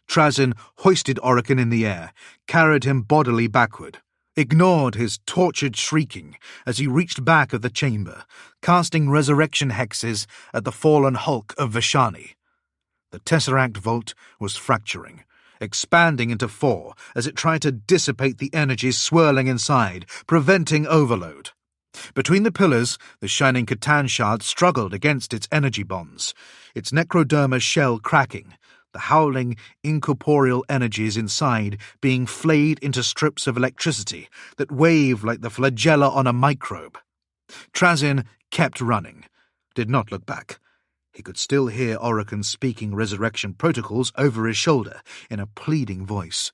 A: Trazyn hoisted Orokin in the air, carried him bodily backward, ignored his tortured shrieking as he reached back of the chamber, casting resurrection hexes at the fallen hulk of Vashani. The Tesseract Vault was fracturing, expanding into four as it tried to dissipate the energies swirling inside, preventing overload. Between the pillars, the shining Catan shard struggled against its energy bonds, its necroderma shell cracking, the howling, incorporeal energies inside being flayed into strips of electricity that waved like the flagella on a microbe. Trazyn kept running, did not look back. He could still hear Orokin speaking resurrection protocols over his shoulder in a pleading voice.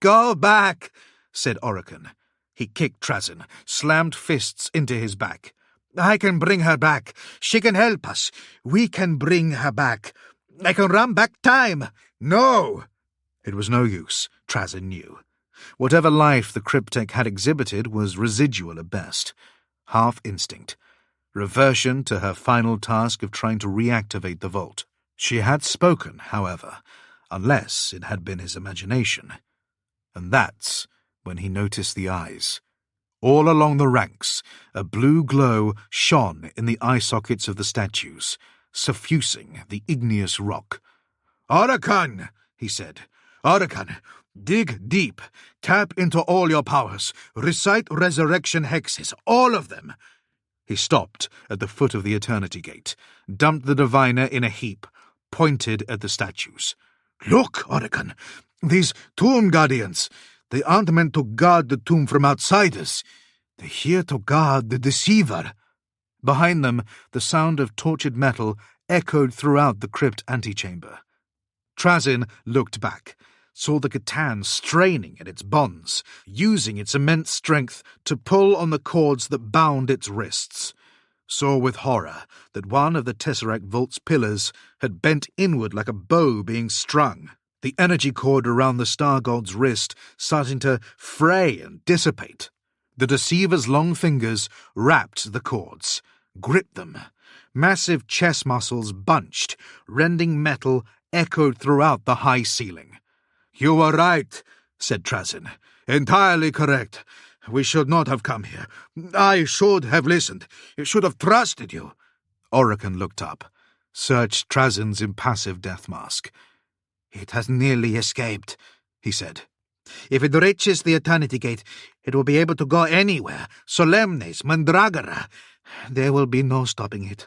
A: "Go back," said Orokin. He kicked Trazyn, slammed fists into his back. "I can bring her back. She can help us. We can bring her back. I can run back time." "No!" It was no use, Trazyn knew. Whatever life the cryptek had exhibited was residual at best, half instinct, reversion to her final task of trying to reactivate the vault. She had spoken, however, unless it had been his imagination. And that's when he noticed the eyes. All along the ranks, a blue glow shone in the eye sockets of the statues, suffusing the igneous rock.
C: "Orokan," he said. "Orokan, dig deep. Tap into all your powers. Recite resurrection hexes, all of them."
A: He stopped at the foot of the Eternity Gate, dumped the diviner in a heap, pointed at the statues.
C: "Look, Orokan, these tomb guardians. They aren't meant to guard the tomb from outsiders. They're here to guard the deceiver."
A: Behind them, the sound of tortured metal echoed throughout the crypt antechamber. Trazyn looked back, saw the Catan straining at its bonds, using its immense strength to pull on the cords that bound its wrists. Saw with horror that one of the Tesseract Vault's pillars had bent inward like a bow being strung, the energy cord around the Star God's wrist starting to fray and dissipate. The deceiver's long fingers wrapped the cords, gripped them. Massive chest muscles bunched, rending metal echoed throughout the high ceiling.
C: "You were right," said Trazyn. "Entirely correct. We should not have come here. I should have listened. I should have trusted you."
A: Orokan looked up, searched Trazyn's impassive death mask.
B: "It has nearly escaped," he said. "If it reaches the Eternity Gate, it will be able to go anywhere. Solemnes, Mandragora. There will be no stopping it.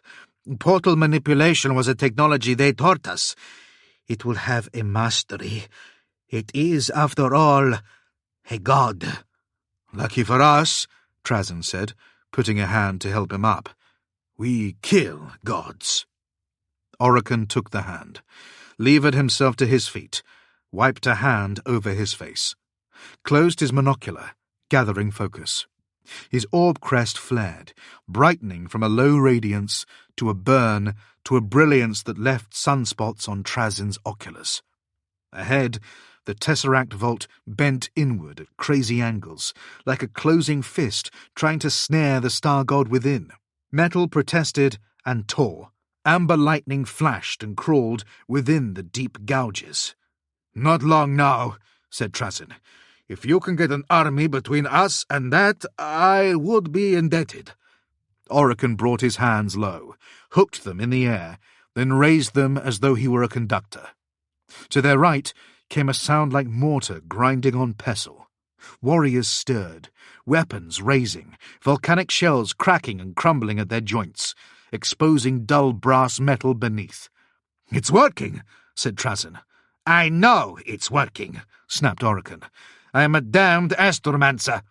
B: Portal manipulation was a technology they taught us. It will have a mastery. It is, after all, a god."
A: "Lucky for us," Trazyn said, putting a hand to help him up. "We kill gods." Orokan took the hand, levered himself to his feet, wiped a hand over his face, closed his monocular, gathering focus. His orb crest flared, brightening from a low radiance to a burn to a brilliance that left sunspots on Trazyn's oculars. Ahead, the Tesseract Vault bent inward at crazy angles, like a closing fist trying to snare the star god within. Metal protested and tore. Amber lightning flashed and crawled within the deep gouges.
C: "Not long now," said Trazyn. "If you can get an army between us and that, I would be indebted."
A: Orokan brought his hands low, hooked them in the air, then raised them as though he were a conductor. To their right came a sound like mortar grinding on pestle. Warriors stirred, weapons raising, volcanic shells cracking and crumbling at their joints, exposing dull brass metal beneath.
C: "It's working," said Trazyn.
B: "I know it's working," snapped Orokan. "I am a damned astromancer."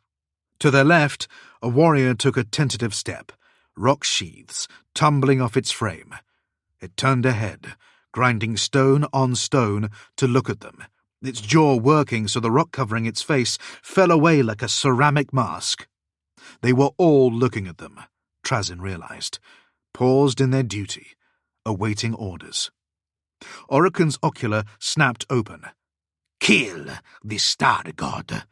A: To their left, a warrior took a tentative step, rock sheaths tumbling off its frame. It turned ahead, grinding stone on stone to look at them, its jaw working so the rock covering its face fell away like a ceramic mask. They were all looking at them, Trazyn realized, paused in their duty, awaiting orders. Orokan's ocular snapped open.
B: "Kill the Star God."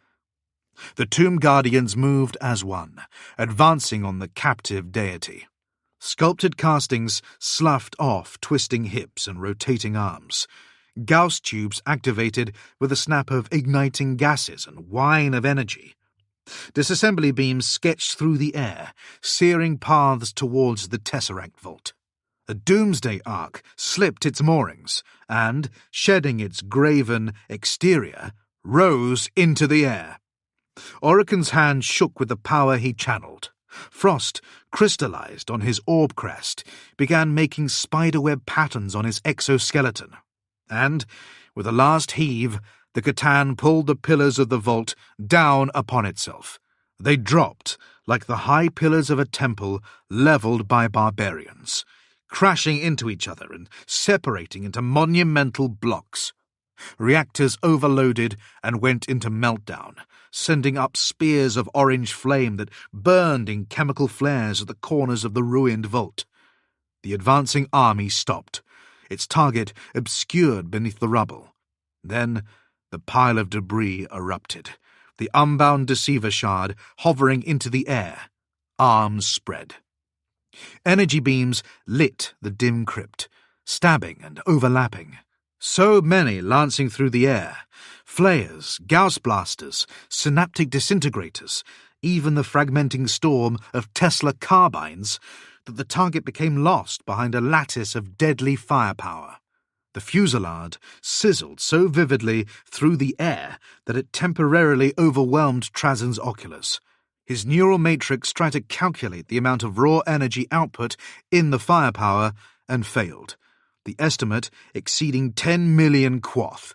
A: The Tomb Guardians moved as one, advancing on the captive deity. Sculpted castings sloughed off twisting hips and rotating arms. Gauss tubes activated with a snap of igniting gases and whine of energy. Disassembly beams sketched through the air, searing paths towards the Tesseract Vault. A doomsday ark slipped its moorings and, shedding its graven exterior, rose into the air. Orokan's hand shook with the power he channeled. Frost, crystallized on his orb crest, began making spiderweb patterns on his exoskeleton. And, with a last heave, the Catan pulled the pillars of the vault down upon itself. They dropped, like the high pillars of a temple leveled by barbarians, crashing into each other and separating into monumental blocks. Reactors overloaded and went into meltdown, sending up spears of orange flame that burned in chemical flares at the corners of the ruined vault. The advancing army stopped, its target obscured beneath the rubble. Then the pile of debris erupted, the unbound deceiver shard hovering into the air, arms spread. Energy beams lit the dim crypt, stabbing and overlapping. So many lancing through the air, flares, Gauss blasters, synaptic disintegrators, even the fragmenting storm of Tesla carbines, that the target became lost behind a lattice of deadly firepower. The fusillade sizzled so vividly through the air that it temporarily overwhelmed Trazen's oculus. His neural matrix tried to calculate the amount of raw energy output in the firepower and failed, the estimate exceeding 10 million quoth.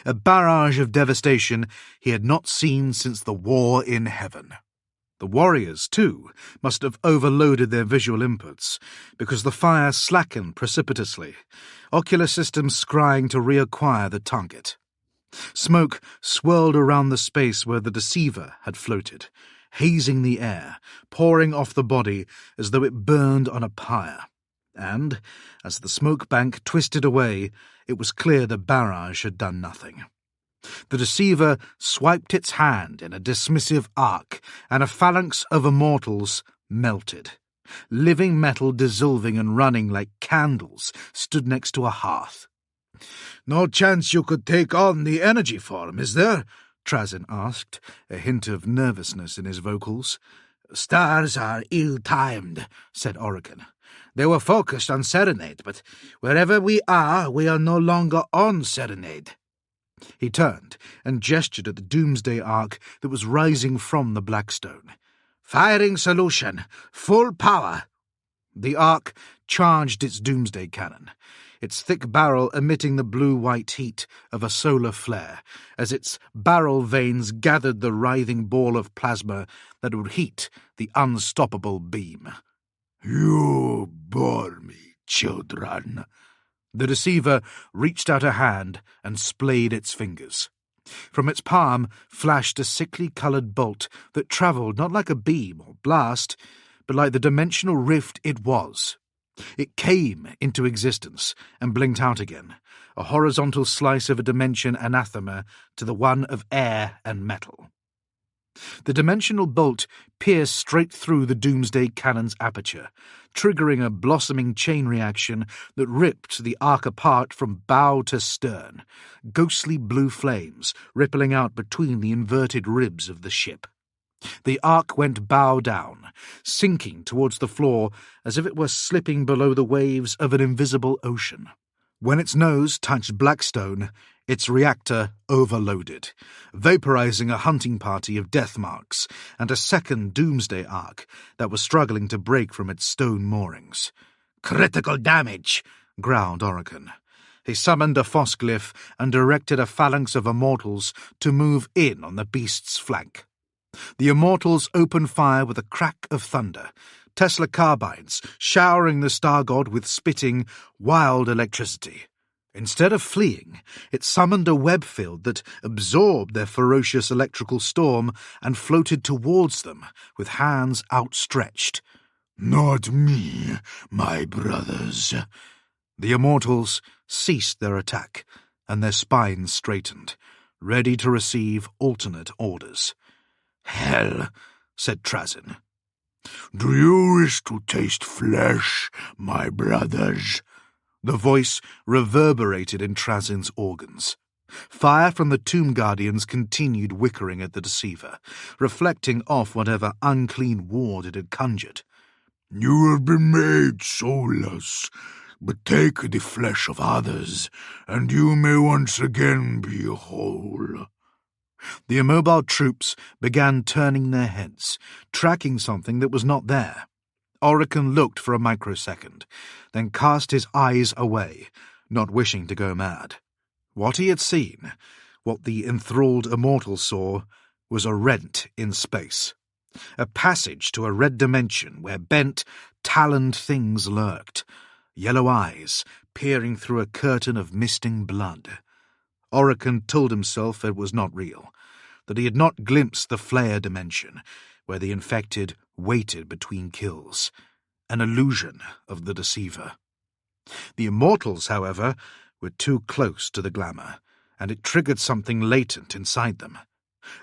A: A barrage of devastation he had not seen since the war in heaven. The warriors, too, must have overloaded their visual inputs, because the fire slackened precipitously, ocular systems scrying to reacquire the target. Smoke swirled around the space where the deceiver had floated, hazing the air, pouring off the body as though it burned on a pyre. And, as the smoke bank twisted away, it was clear the barrage had done nothing. The deceiver swiped its hand in a dismissive arc, and a phalanx of immortals melted. Living metal dissolving and running like candles stood next to a hearth.
C: "No chance you could take on the energy form, is there?" Trazen asked, a hint of nervousness in his vocals.
B: "Stars are ill-timed," said Orokin. "They were focused on Serenade, but wherever we are no longer on Serenade."
A: He turned and gestured at the doomsday arc that was rising from the Blackstone.
B: "Firing solution. Full power."
A: The arc charged its doomsday cannon, its thick barrel emitting the blue-white heat of a solar flare, as its barrel veins gathered the writhing ball of plasma that would heat the unstoppable beam.
D: "You bore me, children."
A: The deceiver reached out a hand and splayed its fingers. From its palm flashed a sickly-coloured bolt that travelled not like a beam or blast, but like the dimensional rift it was. It came into existence and blinked out again, a horizontal slice of a dimension anathema to the one of air and metal. The dimensional bolt pierced straight through the doomsday cannon's aperture, triggering a blossoming chain reaction that ripped the arc apart from bow to stern, ghostly blue flames rippling out between the inverted ribs of the ship. The arc went bow down, sinking towards the floor as if it were slipping below the waves of an invisible ocean. When its nose touched Blackstone, its reactor overloaded, vaporizing a hunting party of death marks and a second doomsday arc that was struggling to break from its stone moorings.
B: "Critical damage,"
A: growled Orokin. He summoned a phosglyph and directed a phalanx of immortals to move in on the beast's flank. The immortals opened fire with a crack of thunder, Tesla carbines showering the star god with spitting, wild electricity. Instead of fleeing, it summoned a web field that absorbed their ferocious electrical storm and floated towards them with hands outstretched.
D: "Not me, my brothers."
A: The immortals ceased their attack, and their spines straightened, ready to receive alternate orders.
B: "Hell," said Trazen.
D: "Do you wish to taste flesh, my brothers?"
A: The voice reverberated in Trazen's organs. Fire from the Tomb Guardians continued wickering at the deceiver, reflecting off whatever unclean ward it had conjured.
D: "You have been made soulless, but take the flesh of others, and you may once again be whole."
A: The immobile troops began turning their heads, tracking something that was not there. Orokin looked for a microsecond, then cast his eyes away, not wishing to go mad. What he had seen, what the enthralled immortal saw, was a rent in space, a passage to a red dimension where bent, taloned things lurked, yellow eyes peering through a curtain of misting blood. Orokin told himself it was not real, that he had not glimpsed the flare dimension, where the infected waited between kills, an illusion of the deceiver. The immortals, however, were too close to the glamour, and it triggered something latent inside them.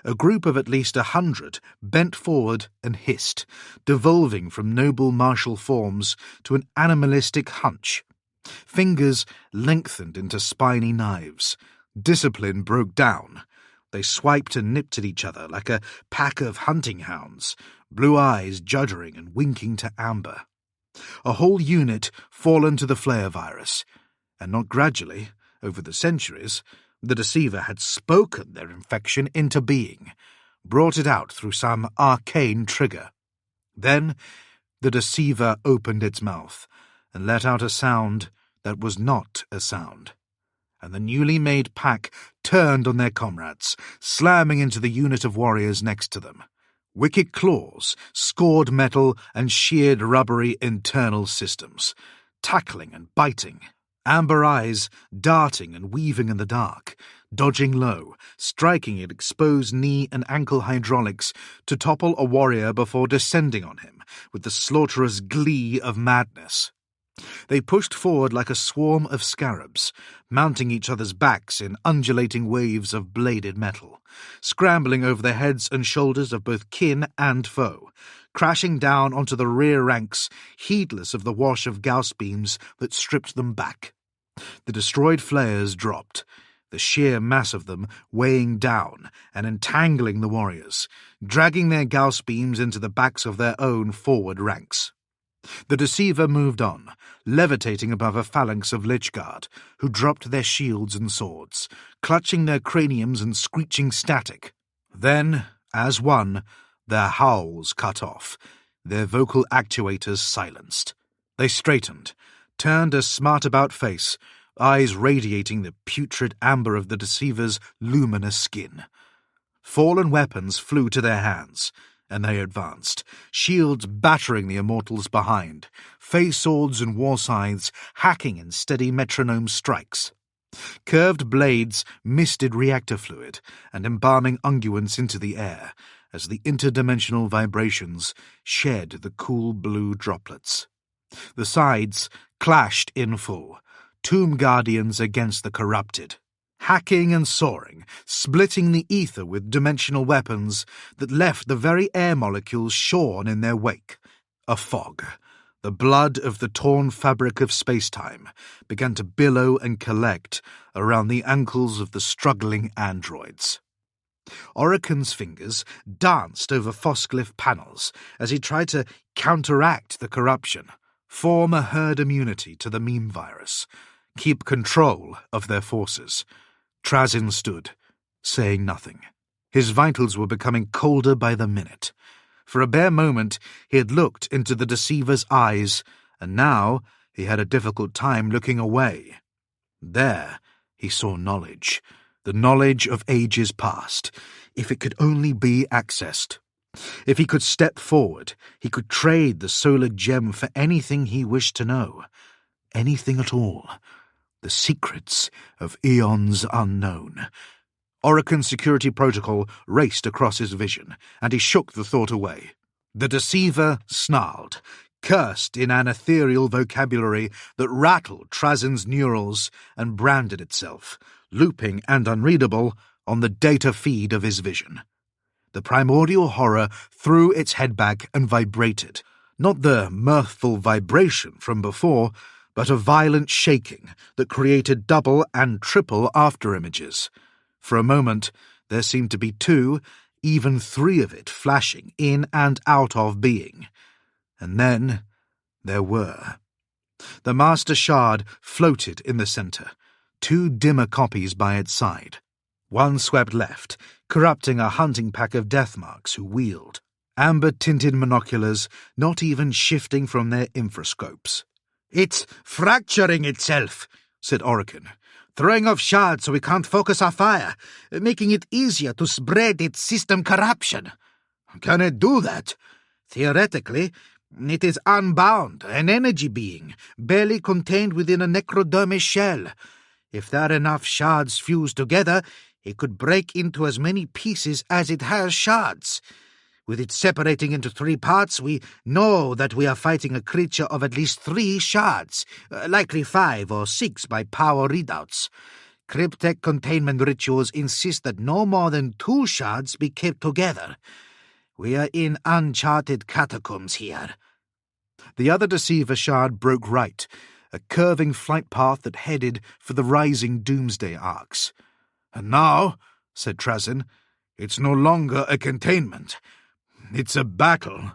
A: A group of at least 100 bent forward and hissed, devolving from noble martial forms to an animalistic hunch. Fingers lengthened into spiny knives. Discipline broke down. They swiped and nipped at each other like a pack of hunting hounds, blue eyes juddering and winking to amber. A whole unit fallen to the flare virus, and not gradually, over the centuries, the deceiver had spoken their infection into being, brought it out through some arcane trigger. Then the deceiver opened its mouth and let out a sound that was not a sound, and the newly made pack turned on their comrades, slamming into the unit of warriors next to them. Wicked claws scored metal and sheared rubbery internal systems, tackling and biting. Amber eyes darting and weaving in the dark, dodging low, striking at exposed knee and ankle hydraulics to topple a warrior before descending on him with the slaughterous glee of madness. They pushed forward like a swarm of scarabs, mounting each other's backs in undulating waves of bladed metal, scrambling over the heads and shoulders of both kin and foe, crashing down onto the rear ranks, heedless of the wash of Gauss beams that stripped them back. The destroyed flares dropped, the sheer mass of them weighing down and entangling the warriors, dragging their Gauss beams into the backs of their own forward ranks. The deceiver moved on, levitating above a phalanx of Lich-Guard, who dropped their shields and swords, clutching their craniums and screeching static. Then, as one, their howls cut off, their vocal actuators silenced. They straightened, turned a smart-about face, eyes radiating the putrid amber of the deceiver's luminous skin. Fallen weapons flew to their hands, and they advanced, shields battering the immortals behind, fey swords and war scythes hacking in steady metronome strikes. Curved blades misted reactor fluid and embalming unguents into the air as the interdimensional vibrations shed the cool blue droplets. The sides clashed in full, tomb guardians against the corrupted, hacking and soaring, splitting the ether with dimensional weapons that left the very air molecules shorn in their wake. A fog, the blood of the torn fabric of space-time, began to billow and collect around the ankles of the struggling androids. Orokin's fingers danced over Fosglyph panels as he tried to counteract the corruption, form a herd immunity to the meme virus, keep control of their forces. Trazyn stood, saying nothing. His vitals were becoming colder by the minute. For a bare moment he had looked into the deceiver's eyes, and now he had a difficult time looking away. There he saw knowledge, the knowledge of ages past, if it could only be accessed. If he could step forward, he could trade the solar gem for anything he wished to know. Anything at all. The secrets of eons unknown. Orokin's security protocol raced across his vision, and he shook the thought away. The deceiver snarled, cursed in an ethereal vocabulary that rattled Trazyn's neurals and branded itself, looping and unreadable, on the data feed of his vision. The primordial horror threw its head back and vibrated, not the mirthful vibration from before, but a violent shaking that created double and triple afterimages. For a moment, there seemed to be 2, even 3 of it flashing in and out of being. And then there were. The Master Shard floated in the centre, 2 dimmer copies by its side. One swept left, corrupting a hunting pack of deathmarks who wheeled, amber-tinted monoculars not even shifting from their infrascopes.
B: "It's fracturing itself," said Orokin, "throwing off shards so we can't focus our fire, making it easier to spread its system corruption." "Can it do that?" "Theoretically, it is unbound, an energy being, barely contained within a necrodermic shell. If there are enough shards fused together, it could break into as many pieces as it has shards. With it separating into 3 parts, we know that we are fighting a creature of at least 3 shards, likely 5 or 6 by power readouts. Cryptek containment rituals insist that no more than 2 shards be kept together. We are in uncharted catacombs here."
A: The other deceiver shard broke right, a curving flight path that headed for the rising doomsday arcs.
C: "And now," said Trazyn, "it's no longer a containment. It's a battle.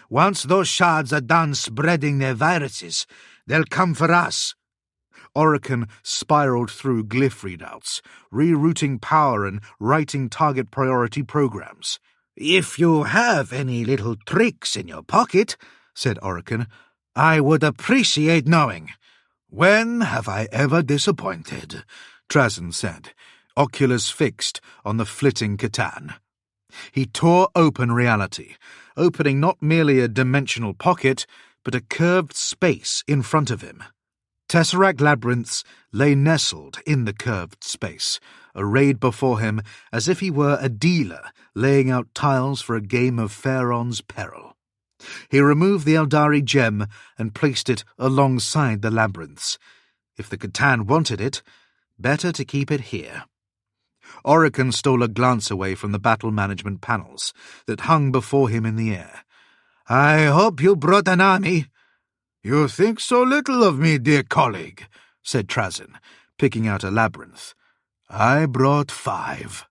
B: Once those shards are done spreading their viruses, they'll come for us."
A: Orokin spiraled through glyph readouts, rerouting power and writing target priority programs.
B: "If you have any little tricks in your pocket," said Orokin, "I would appreciate knowing."
C: "When have I ever disappointed?" Trazyn said, oculus fixed on the flitting Catan.
A: He tore open reality, opening not merely a dimensional pocket, but a curved space in front of him. Tesseract labyrinths lay nestled in the curved space, arrayed before him as if he were a dealer laying out tiles for a game of Pharaon's peril. He removed the Eldari gem and placed it alongside the labyrinths. If the Catan wanted it, better to keep it here. Orokin stole a glance away from the battle management panels that hung before him in the air.
B: "I hope you brought an army."
C: "You think so little of me, dear colleague," said Trazyn, picking out a labyrinth. "I brought 5.